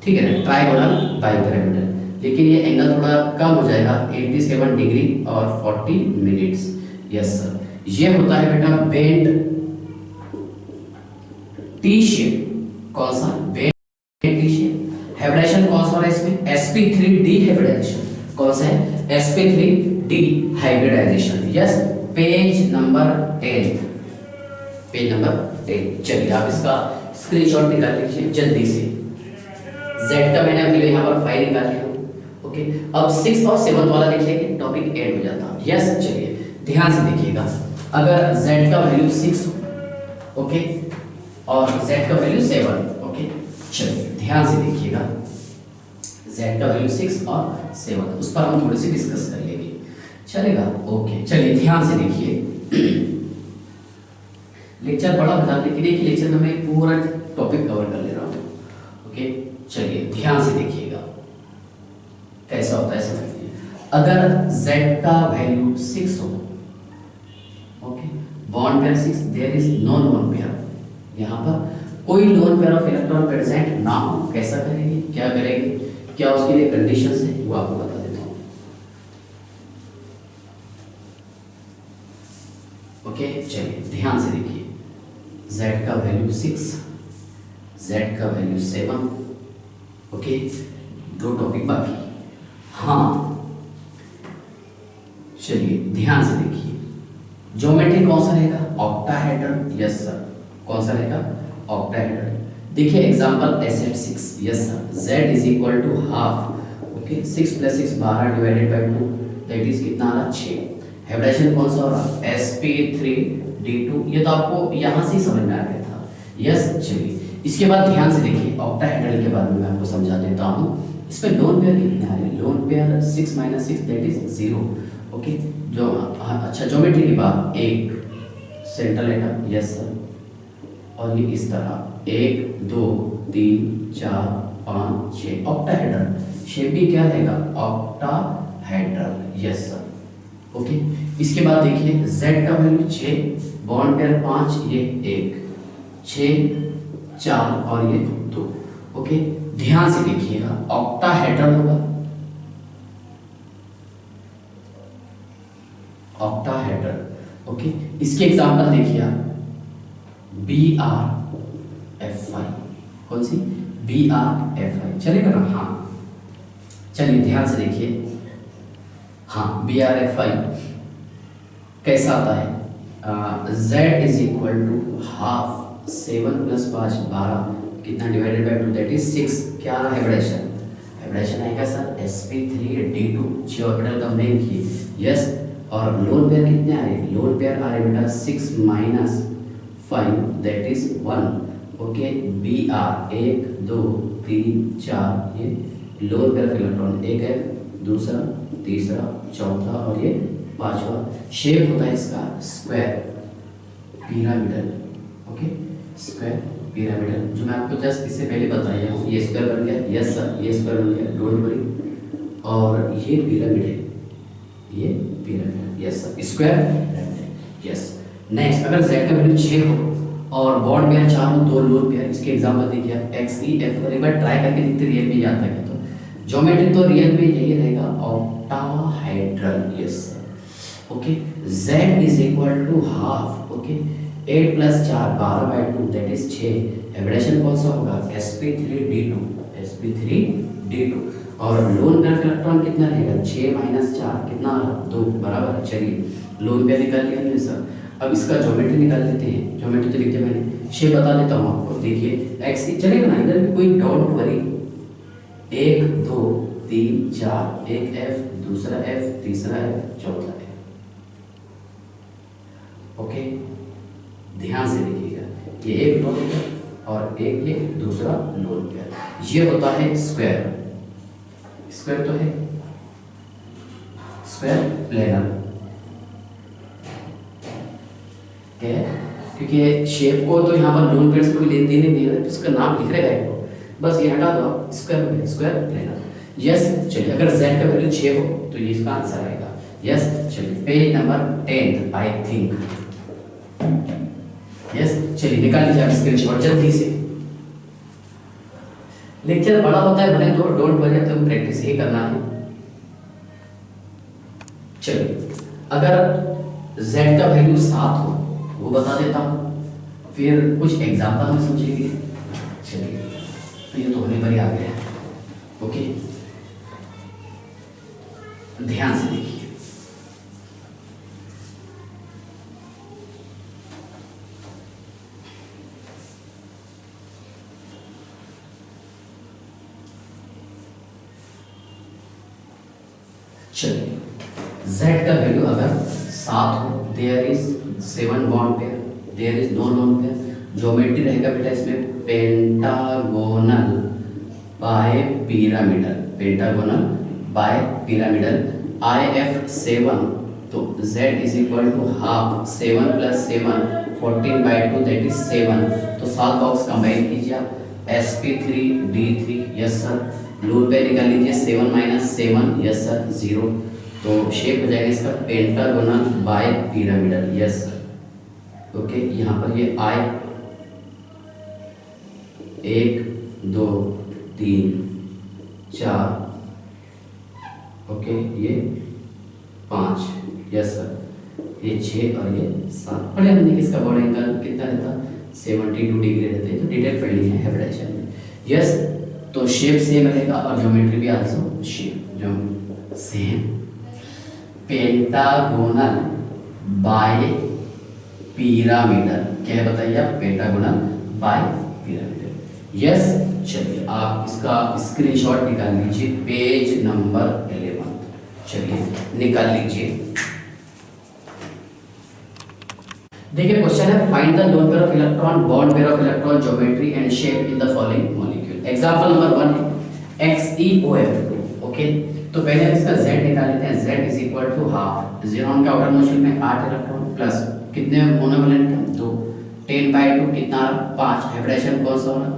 ठीक है ना, ट्रायगोनल बाइपिरामिडल। लेकिन ये एंगल थोड़ा कम हो जाएगा, 87 डिग्री और 40 मिनट्स। यस सर, ये होता है बेटा बेंट टी शेप। कौन सा, बेंट टी शेप। हाइब्रिडाइजेशन कौन सा है इसमें, sp3d हाइब्रिडाइजेशन। कौन सा है, sp3d hybridisation. Yes, page number 10, page number 10। चलिए आप इसका स्क्रीनशॉट निकाल लीजिए जल्दी से। Z का मैंने अभी यहाँ पर 5 निकाल लिया। ओके, अब 6 और 7 वाला देख लेंगे, टॉपिक एड हो जाता। यस, चलिए ध्यान से देखिएगा, अगर Z का वैल्यू 6 हो, ओके, और Z का वैल्यू 7, ओके, चलिए ध्यान से देखिएगा, Z का वैल्यू 6 और 7, उस पर हम थोड़ी सी डिस्कस कर लेंगे, चलेगा। ओके, चलिए ध्यान से देखिए, लेक्चर बड़ा बता, लेकिन एक लेक्चर में मैं पूरा टॉपिक कवर कर ले रहा हूँ। ओके, चलिए ध्यान से देखिएगा कैसा होता है, समझिए। अगर Z का वैल्यू 6 हो, okay, bond pair 6, there is no lone pair, यहाँ पर कोई lone pair of electron present ना हो, कैसा करेंगे, क्या करेंगे, क्या उसके लिए कंडीशंस है, वो आपको बता देता हूँ। ओके, चलिए ध्यान से देखिए, Z का वैल्यू 6, Z का वैल्यू 7, ओके, 2 टॉपिक बाकी। हाँ, चलिए ध्यान से देखिए, ज्योमेट्री कौन सा रहेगा, ऑक्टाहेड्रल। यस सर, कौन सा रहेगा, ऑक्टाहेड्रल। देखिए example SF6। Yes sir, Z is equal to half. Okay, 6 + 6 12 divided by 2 that is कितना आ रहा, 6। हाइब्रिडाइजेशन कौन सा हो रहा, sp3d2। ये तो आपको यहाँ से ही समझ में आ गया था। यस, चलिए इसके बाद ध्यान से देखिए, ऑक्टाहेड्रल के बाद में मैं आपको समझा देता हूँ। इसमें लोन पेयर कितने आ रहे हैं, lone pair 6 - 6 that is 0। Okay, जो अच्छा, ज्योमेट्री के बाद एक सेंट्रल एटम। यस सर, और ये इस तरह 1 2 3 4 5 6, ऑक्टाहेड्रल शेप भी क्या रहेगा, ऑक्टाहेड्रल। यस सर, ओके, इसके बाद देखिए Z का वैल्यू 6, बॉन्ड पेयर 5, ये 1 6 4 और ये 2। ओके, ध्यान से देखिएगा, ऑक्टाहेड्रल होगा, ऑक्टाहेड्रल। ओके, इसके एग्जांपल देखिए आप, BrF5। कौन सी, BrF5 चलेगा ना, हाँ, चलिए ध्यान से देखिए, हाँ BrF5 कैसा आता है, Z is equal to half, 7 + 5 12 कितना डिवाइडेड बाय 2 दैट इज 6। क्या आ रहा है, हाइब्रिडाइजेशन, हाइब्रिडाइजेशन आएगा सर sp3d2, 6 ऑर्बिटल का मेन किए। यस, और लोन पेयर कितने आ रहे हैं, लोन पेयर आ रहे बेटा 6 - 5 दैट इज 1। ओके, Br 1 2 3 4, ये लोन पेयर का इलेक्ट्रॉन, एक है, दूसरा, तीसरा, चौथा और ये 5वां। शेप होता है इसका square pyramidal. Okay, square pyramidal, जो मैं आपको जस्ट इससे पहले बताया हूँ। ये स्क्वायर बन गया, यस सर, ये स्क्वायर बन गया, डोंट वरी। और ये पिरामिड है, ये pyramid, yes sir, square pyramid. Yes, next, अगर Z का वैल्यू 6 हो और बॉन्ड पेयर 4 हो, 2 लोन पेयर, इसके एग्जांपल देखिए XeF। एक बार ट्राई करके देखते रियल में आता है, तो ज्योमेट्री तो रियल में यही रहेगा, octahedral. Yes sir, okay, z is equal to half, okay, 8 plus 4 12/2 that is 6। Hybridisation कौन सा होगा, sp3d2, sp3d2। और लोन पेयर ऑफ इलेक्ट्रॉन कितना रहेगा, 6 माइनस 4 कितना, 2 बराबर है। चलिए लोन पेयर निकाल लिया हमने सर। अब इसका ज्योमेट्री निकाल लेते हैं। ज्योमेट्री तो लिखते मैंने, शेप बता देता हूँ आपको। देखिए एक्स चलेगा ना, इधर भी कोई डोंट वरी। 1 2 3 4, एक एफ, दूसरा एफ, तीसरा एफ, चौथा एफ। ओके, ध्यान से देखिएगा, ये एक लोन पेयर और एक ये दूसरा लोन पेयर। ये होता है स्क्वायर, स्क्वायर तो है, स्क्वायर प्लेनर क्या है, क्योंकि शेप को तो यहाँ पर लोन पेयर से कोई लेन देन नहीं है, उसका नाम लिख रहेगा एक, बस ये हटा दो आप, स्क्वायर, स्क्वायर प्लेनर। यस चलिए, अगर z का वैल्यू 6 हो तो ये इसका आंसर आएगा। यस चलिए, page number 10 I think. Yes चलिए, निकाल लीजिए आप स्क्रीनशॉट जल्दी से। लेक्चर बड़ा होता है भले तो डोंट वरी, तो प्रैक्टिस ही करना है। चलिए, अगर z का वैल्यू 7 हो वो बता देता हूँ, फिर कुछ एग्जाम्पल हम समझेंगे। चलिए, तो ये तो होने पर ही आ गया है। ओके, ध्यान से देखिए। चलिए, z का वैल्यू अगर 7 हो, there is 7 bond pair, there is no lone pair. Geometry रहेगा बेटा इसमें pentagonal bipyramidal, pentagonal bipyramidal. IF 7, तो z is equal to half, 7 plus 7 14/2 that is 7। तो 7 बॉक्स कंबाइन कीजिए आप, sp3d3। यस सर, लोन पे निकाल लीजिए, 7 माइनस 7, यस सर 0। तो शेप हो जाएगा इसका pentagonal bipyramidal. Yes sir, okay, यहाँ पर ये I 1 2 3 4, ओके, ये 5, यस सर, ये 6 और ये 7। पढ़े हमने कि इसका बॉड एंगल कितना रहता, 72 डिग्री रहता है, तो डिटेल पढ़ ली है हाइब्रिडेशन में। यस, तो शेप सेम रहेगा और ज्योमेट्री भी आल्सो शेप जो सेम। पेंटागोनल बाय पिरामिडल, क्या है बताइए आप, पेंटागोनल बाय पिरामिडल। यस चलिए, आप इसका स्क्रीनशॉट निकाल लीजिए, पेज नंबर 11। चलिए निकाल लीजिए। देखिए क्वेश्चन है, find the lone pair of electron, bond pair of electron, geometry and shape in the following molecule. Example number 1 है XeOF2। ओके, तो पहले हम इसका z निकाल लेते हैं। z is equal to half, ज़ीरॉन के आउटर मोशन में 8 इलेक्ट्रॉन प्लस कितने मोनोवैलेंट है 2, 10/2 कितना 5। हाइब्रिडेशन कौन सा होगा,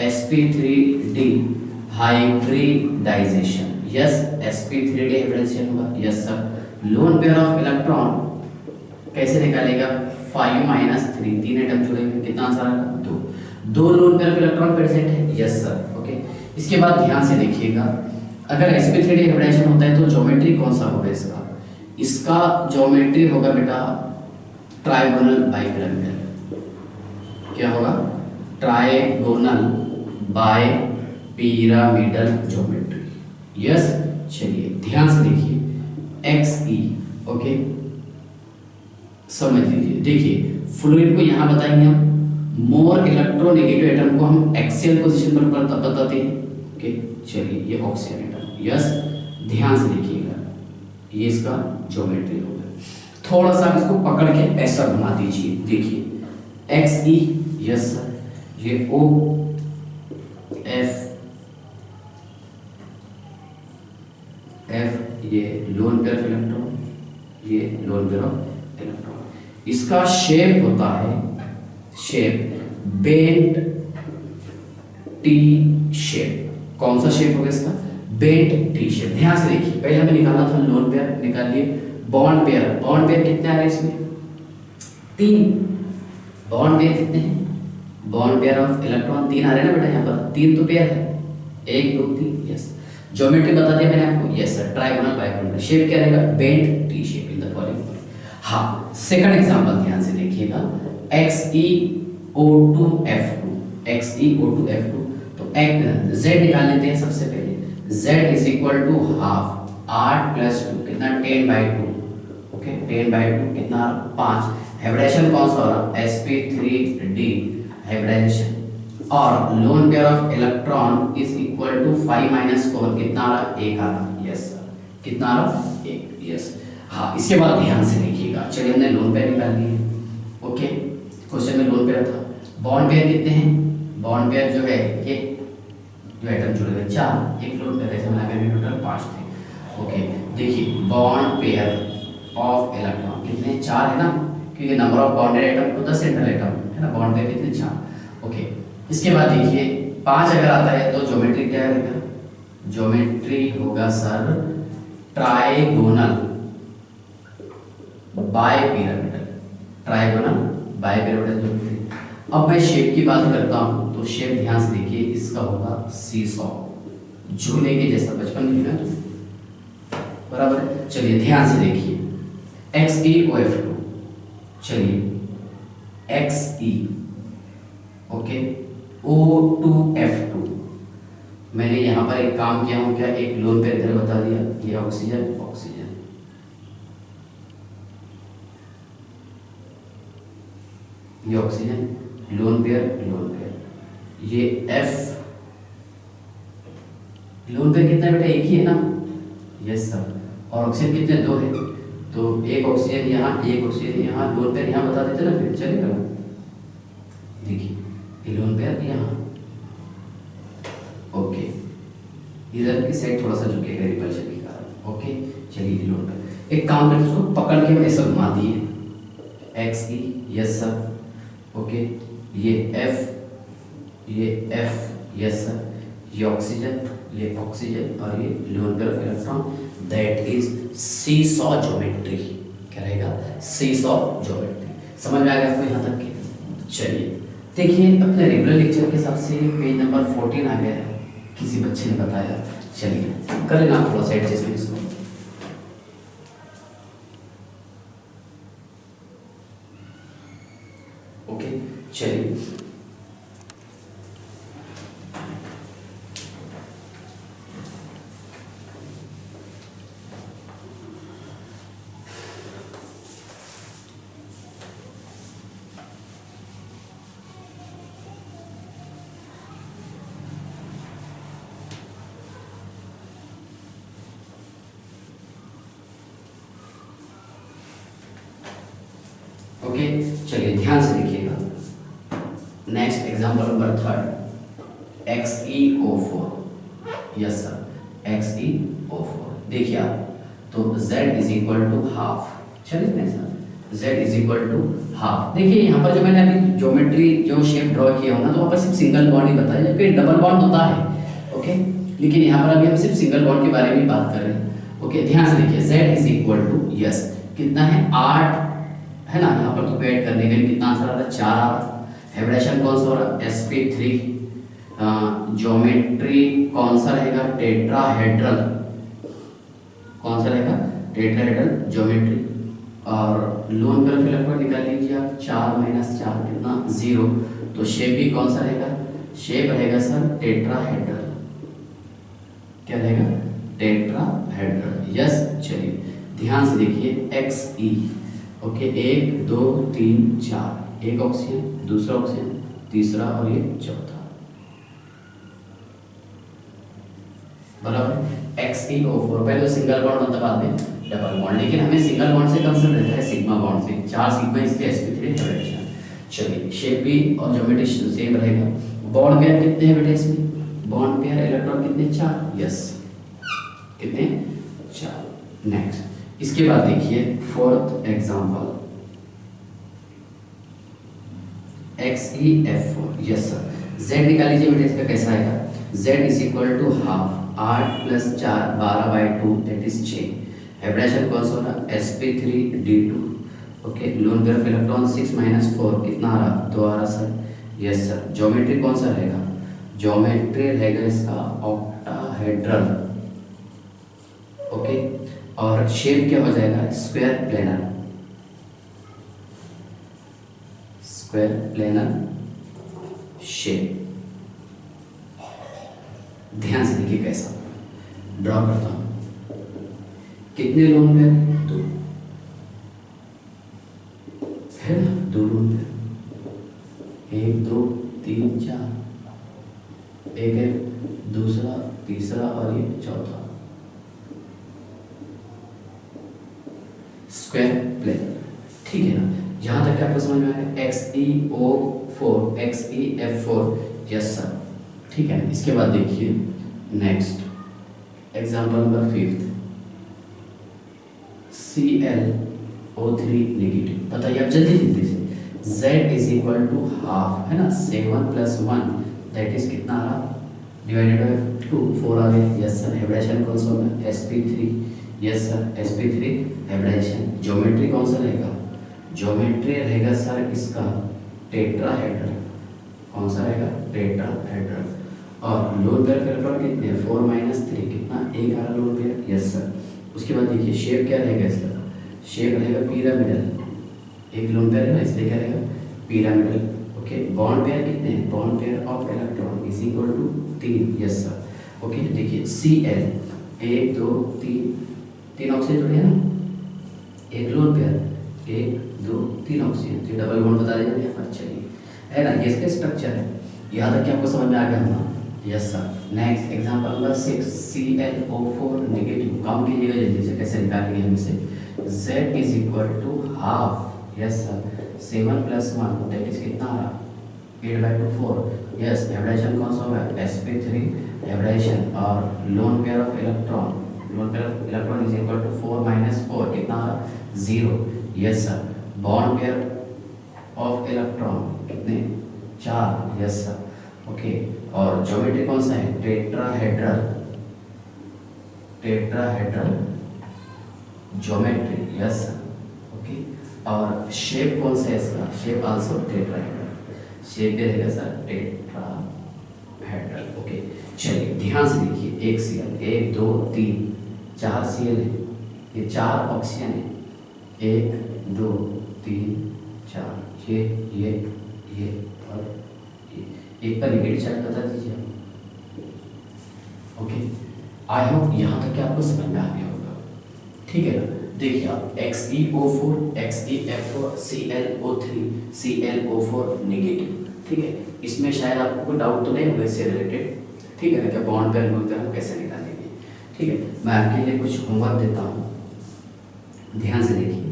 sp3d hybridisation. Yes, sp3d hybridisation होगा। Yes sir, lone pair of electron कैसे निकालेगा, 5 माइनस 3, 3 एटम जुड़े हुए, कितना आंसर आएगा 2 lone pair of electron present है। Yes sir, okay. इसके बाद ध्यान से देखिएगा, अगर sp3d हाइब्रिडाइजेशन होता है तो ज्योमेट्री कौन सा होगा इसका, इसका ज्योमेट्री होगा बेटा ट्राइगोनल बाय पिरामिडल। क्या होगा, trigonal bipyramidal geometry. Yes चलिए ध्यान से देखिए, XE, ओके, समझ लीजिए। देखिए फ्लूइड को यहाँ बताएंगे हम, मोर इलेक्ट्रोनेगेटिव एटम को हम एक्सियल पोजीशन पर बताते हैं। ओके चलिए, ये ऑक्सीजन एटम। यस ध्यान से देखिएगा, ये इसका ज्योमेट्री होगा। थोड़ा सा इसको पकड़ के ऐसा घुमा दीजिए, देखिए XE, यस सर, ये OF, ये लोन पेयर ऑफ इलेक्ट्रॉन, ये लोन पेयर ऑफ इलेक्ट्रॉन। इसका शेप होता है, शेप बेंट टी शेप। कौन सा शेप होगा इसका, बेंट टी शेप। ध्यान से देखिए, पहले हमें निकालना था लोन पेयर, निकाल लिए। बॉन्ड पेयर, बॉन्ड पेयर कितने आ रहे हैं इसमें, 3 बॉन्ड पेयर कितने हैं, बॉन्ड पेयर ऑफ इलेक्ट्रॉन 3 आ रहे हैं ना बेटा, यहाँ पर 3 तो पेयर है, 1 2 3। यस, ज्योमेट्री बता दिया मैंने आपको। Yes sir, trigonal bipyramidal. Shape क्या रहेगा, bent T shape in the following. हाँ, सेकंड एग्जांपल ध्यान से देखिएगा, XeO2F2, XeO2F2। तो Z निकाल लेते हैं सबसे पहले। Z is equal to half 8 plus 2 कितना 10/2, ओके 10/2 कितना 5। हाइब्रिडेशन कौन सा हो रहा, sp3d हाइब्रिडाइजेशन। और lone pair of electron is equal to 5 - 4 कितना आ रहा, 1 आ रहा। यस सर, कितना आ रहा, 1। यस हाँ, इसके बाद ध्यान से देखिएगा, चलिए हमने लोन पेयर निकाल लिए। ओके, क्वेश्चन में लोन पेयर था। बॉन्ड पेयर कितने हैं, बॉन्ड पेयर जो है ये जो एटम जुड़े हुए 4, एक लोन पेयर ऐसे मिला के टोटल 5 थे। ओके देखिए, बॉन्ड पेयर ऑफ इलेक्ट्रॉन कितने 4 है ना, क्योंकि नंबर ऑफ बॉन्डेड एटम को 10 सेंट्रल एटम है ना, बॉन्ड पेयर कितने 4। ओके, इसके बाद देखिए 5 अगर आता है तो ज्योमेट्री क्या रहेगा, ज्योमेट्री होगा sir trigonal bipyramidal, trigonal bipyramidal geometry. अब मैं शेप की बात करता हूं तो शेप ध्यान से देखिए, इसका होगा सीसॉ, झूले के जैसा, बचपन में ना बराबर है। चलिए ध्यान से देखिए, XeOF2, चलिए Xe, ओके O2F2। मैंने यहाँ पर एक काम किया हूँ, क्या एक लोन पेयर इधर बता दिया, ये ऑक्सीजन ऑक्सीजन, ये ऑक्सीजन लोन पेयर, ये F लोन पेयर कितना बेटा, एक ही है ना। यस सर, और ऑक्सीजन कितने 2 है, तो एक ऑक्सीजन यहाँ, एक ऑक्सीजन यहाँ, लोन पेयर यहाँ बता देते ना, फिर चलेगा। देखिए ये लोन पेयर यहाँ, ओके इधर की साइड थोड़ा सा झुकेगा रिपल्शन के कारण। ओके चलिए लोन पेयर, एक काम करते उसको पकड़ के ऐसा घुमा दिए, Xe, यस सर, ओके ये F, यस सर, ये ऑक्सीजन, ये ऑक्सीजन, और ये lone pair of electron, that is seesaw geometry. क्या रहेगा, सीसॉ ज्योमेट्री। समझ में आ गया आपको यहाँ तक के। चलिए देखिए, अपने रेगुलर लेक्चर के हिसाब से पेज नंबर 14 आ गया है, किसी बच्चे ने बताया। चलिए कर लेना थोड़ा सा एडजस्टमेंट इसको। ओके चलिए, ओके चलिए ध्यान से देखिएगा। Next example number 3, XeO4, yes sir XeO4। देखिए आप, तो Z is equal to half, चलिए नहीं sir, Z is equal to half. देखिए यहाँ पर जो मैंने अभी ज्योमेट्री जो शेप ड्रॉ किया हो ना, तो वहाँ पर सिर्फ सिंगल बॉन्ड ही बताया, जबकि डबल बॉन्ड होता है। ओके, लेकिन यहाँ पर अभी हम सिर्फ सिंगल बॉन्ड के बारे में बात कर रहे हैं। ओके ध्यान से देखिए, Z is equal to, yes कितना है 8 है ना, यहाँ पर तो ऐड करने के लिए कितना आंसर आ रहा है 4 आ रहा। हाइब्रिडेशन कौन सा हो रहा है, sp3। ज्योमेट्री कौन सा रहेगा, टेट्राहेड्रल, कौन सा रहेगा टेट्राहेड्रल ज्योमेट्री। और लोन पेयर ऑफ इलेक्ट्रॉन निकाल लीजिए आप, 4 - 4 कितना 0। तो शेप भी कौन सा रहेगा, शेप रहेगा सर टेट्राहेड्रल। क्या रहेगा, टेट्राहेड्रल। यस चलिए ध्यान से देखिए, Xe, ओके 1 2 3 4, एक ऑक्सीजन, दूसरा ऑक्सीजन, तीसरा और ये चौथा, बराबर। XeO4 पहले तो सिंगल बॉन्ड बनता, बाद में डबल बॉन्ड, लेकिन हमें सिंगल बॉन्ड से कंसर्न रहता है सिग्मा बॉन्ड से, 4 सिग्मा इसलिए sp3 हाइब्रिडेशन। चलिए शेप भी और ज्योमेट्री सेम रहेगा। बॉन्ड पेयर कितने हैं बेटा इसमें, बॉन्ड पेयर इलेक्ट्रॉन कितने 4, यस कितने 4। नेक्स्ट इसके बाद देखिए 4th example, XeF4, yes sir. Z निकाल लीजिए बेटा, इसका कैसा आएगा, Z is equal to half 8 + 4 12/2 that is 6। Hybridisation कौन सा होगा, sp3d2। Okay lone pair of electron 6 - 4 कितना आ रहा 2 आ रहा सर, यस सर। ज्योमेट्री कौन सा रहेगा, ज्योमेट्री रहेगा इसका ऑक्टाहेड्रल। ओके और शेप क्या हो जाएगा, square planar. Square planar shape. ध्यान से देखिए कैसा ड्रॉ करता हूं। कितने लोन पेयर? दो है ना, दो लोन पेयर, 1 2 3 4, एक है दूसरा तीसरा और ये चौथा। स्क्वायर प्लेन, ठीक है ना। जहां तक आपको समझ में आया XeO4 XeF4, यस सर, ठीक है। इसके बाद देखिए next example number 5, ClO3 negative. बताइए आप जल्दी जल्दी से। Z is equal to half, है ना, 7 + 1 दैट इज कितना आ रहा, डिवाइडेड बाय 2, 4 आ गया, यस सर। हाइब्रिडाइजेशन कौन सा होगा? sp3, yes sir, sp3 hybridisation. Geometry कौन सा रहेगा? ज्योमेट्री रहेगा सर इसका टेट्राहेड्रल। कौन सा रहेगा? टेट्राहेड्रल। और लोन पेयर के इलेक्ट्रॉन कितने हैं? 4 - 3, कितना, 1 आ रहा लोन पेयर, यस सर। उसके बाद देखिए शेप क्या रहेगा इसका? शेप रहेगा पिरामिडल। एक लोन पेयर है ना, इसलिए क्या रहेगा? पिरामिडल। ओके, बॉन्ड पेयर कितने हैं? Bond pair of electron is equal to 3, yes sir. Okay, देखिए Cl 1 2 3 ऑक्सीजन जुड़े हैं ना, एक लोन पेयर 1 2 3 ऑक्सीजन, तो डबल बॉन्ड बता देंगे यहाँ पर। चलिए, है ना, ये इसका स्ट्रक्चर है। यहाँ तक कि आपको समझ में आ गया होगा, yes sir. Next example number 6, ClO4 negative. Count कीजिएगा जल्दी से, कैसे निकालेंगे हम इसे? Z is equal to half, yes sir, 7 + 1 that is कितना आ रहा, 8/2 4, यस। हाइब्रिडाइजेशन कौन सा होगा? sp3 hybridisation. और lone pair of electron, lone pair of electron is equal to 4 - 4, कितना आ रहा, 0, yes sir. Bond pair of electron कितने? 4, यस सर। ओके, और ज्योमेट्री कौन सा है? Tetrahedral, tetrahedral geometry, yes sir. Okay, और शेप कौन सा है इसका? शेप आल्सो टेट्राहेड्रल, शेप भी रहेगा सर टेट्राहेड्रल। ओके, चलिए ध्यान से देखिए। एक Cl, 1 2 3 4 Cl है, ये 4 ऑक्सीजन है, 1 2 3 4, ये और एक का नेगेटिव चार्ज बता दीजिए। ओके, आई होप यहाँ तक कि आपको समझ में आ गया होगा, ठीक है ना। देखिए आप XeO4 XeF4 ClO3 ClO4 negative, ठीक है। इसमें शायद आपको कोई डाउट तो नहीं होगा इससे रिलेटेड, ठीक है ना, क्या बॉन्ड पेयर लोन पेयर कैसे निकालेंगे, ठीक है। मैं आपके लिए कुछ होमवर्क देता हूँ, ध्यान से देखिए।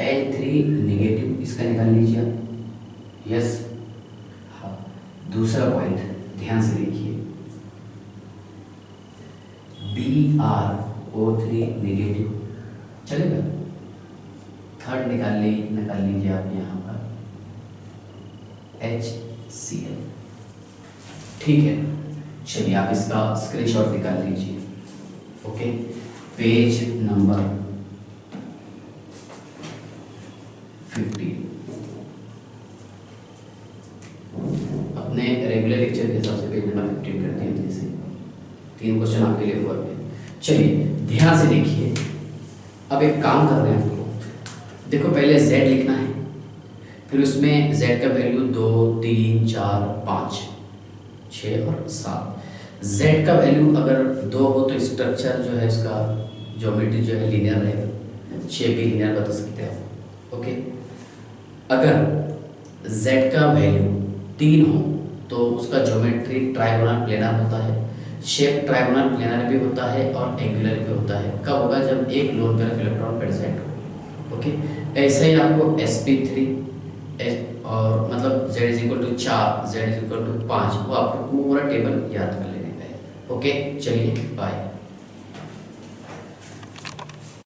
L3 नेगेटिव, इसका निकाल लीजिए आप, यस। हाँ, दूसरा पॉइंट ध्यान से देखिए, BrO3 नेगेटिव, चलेगा। थर्ड निकाल लीजिए आप यहाँ पर HCl, ठीक है। चलिए आप इसका स्क्रीनशॉट निकाल लीजिए। ओके, पेज नंबर 50 अपने रेगुलर लेक्चर के हिसाब से पेज नंबर 15 कर दिए जैसे 3 क्वेश्चन आपके लिए हुआ है। चलिए ध्यान से देखिए, अब एक काम कर रहे हैं हम लोग। देखो पहले Z लिखना है, फिर उसमें Z का वैल्यू 2 3 4 5 6 और 7। Z का वैल्यू अगर 2 हो तो स्ट्रक्चर जो है इसका ज्योमेट्री जो है लीनियर रहेगा, शेप भी लीनियर बता सकते हैं। ओके, अगर Z का वैल्यू 3 हो तो उसका ज्योमेट्री ट्राइगोनल प्लेनर होता है, शेप ट्राइगोनल प्लेनर भी होता है और एंगुलर भी होता है। कब होगा? जब एक lone pair of electron present हो। ओके, ऐसे ही आपको sp3 और मतलब Z = 4 Z = 5, वो आपको पूरा टेबल याद कर लेने का है। ओके, चलिए बाय।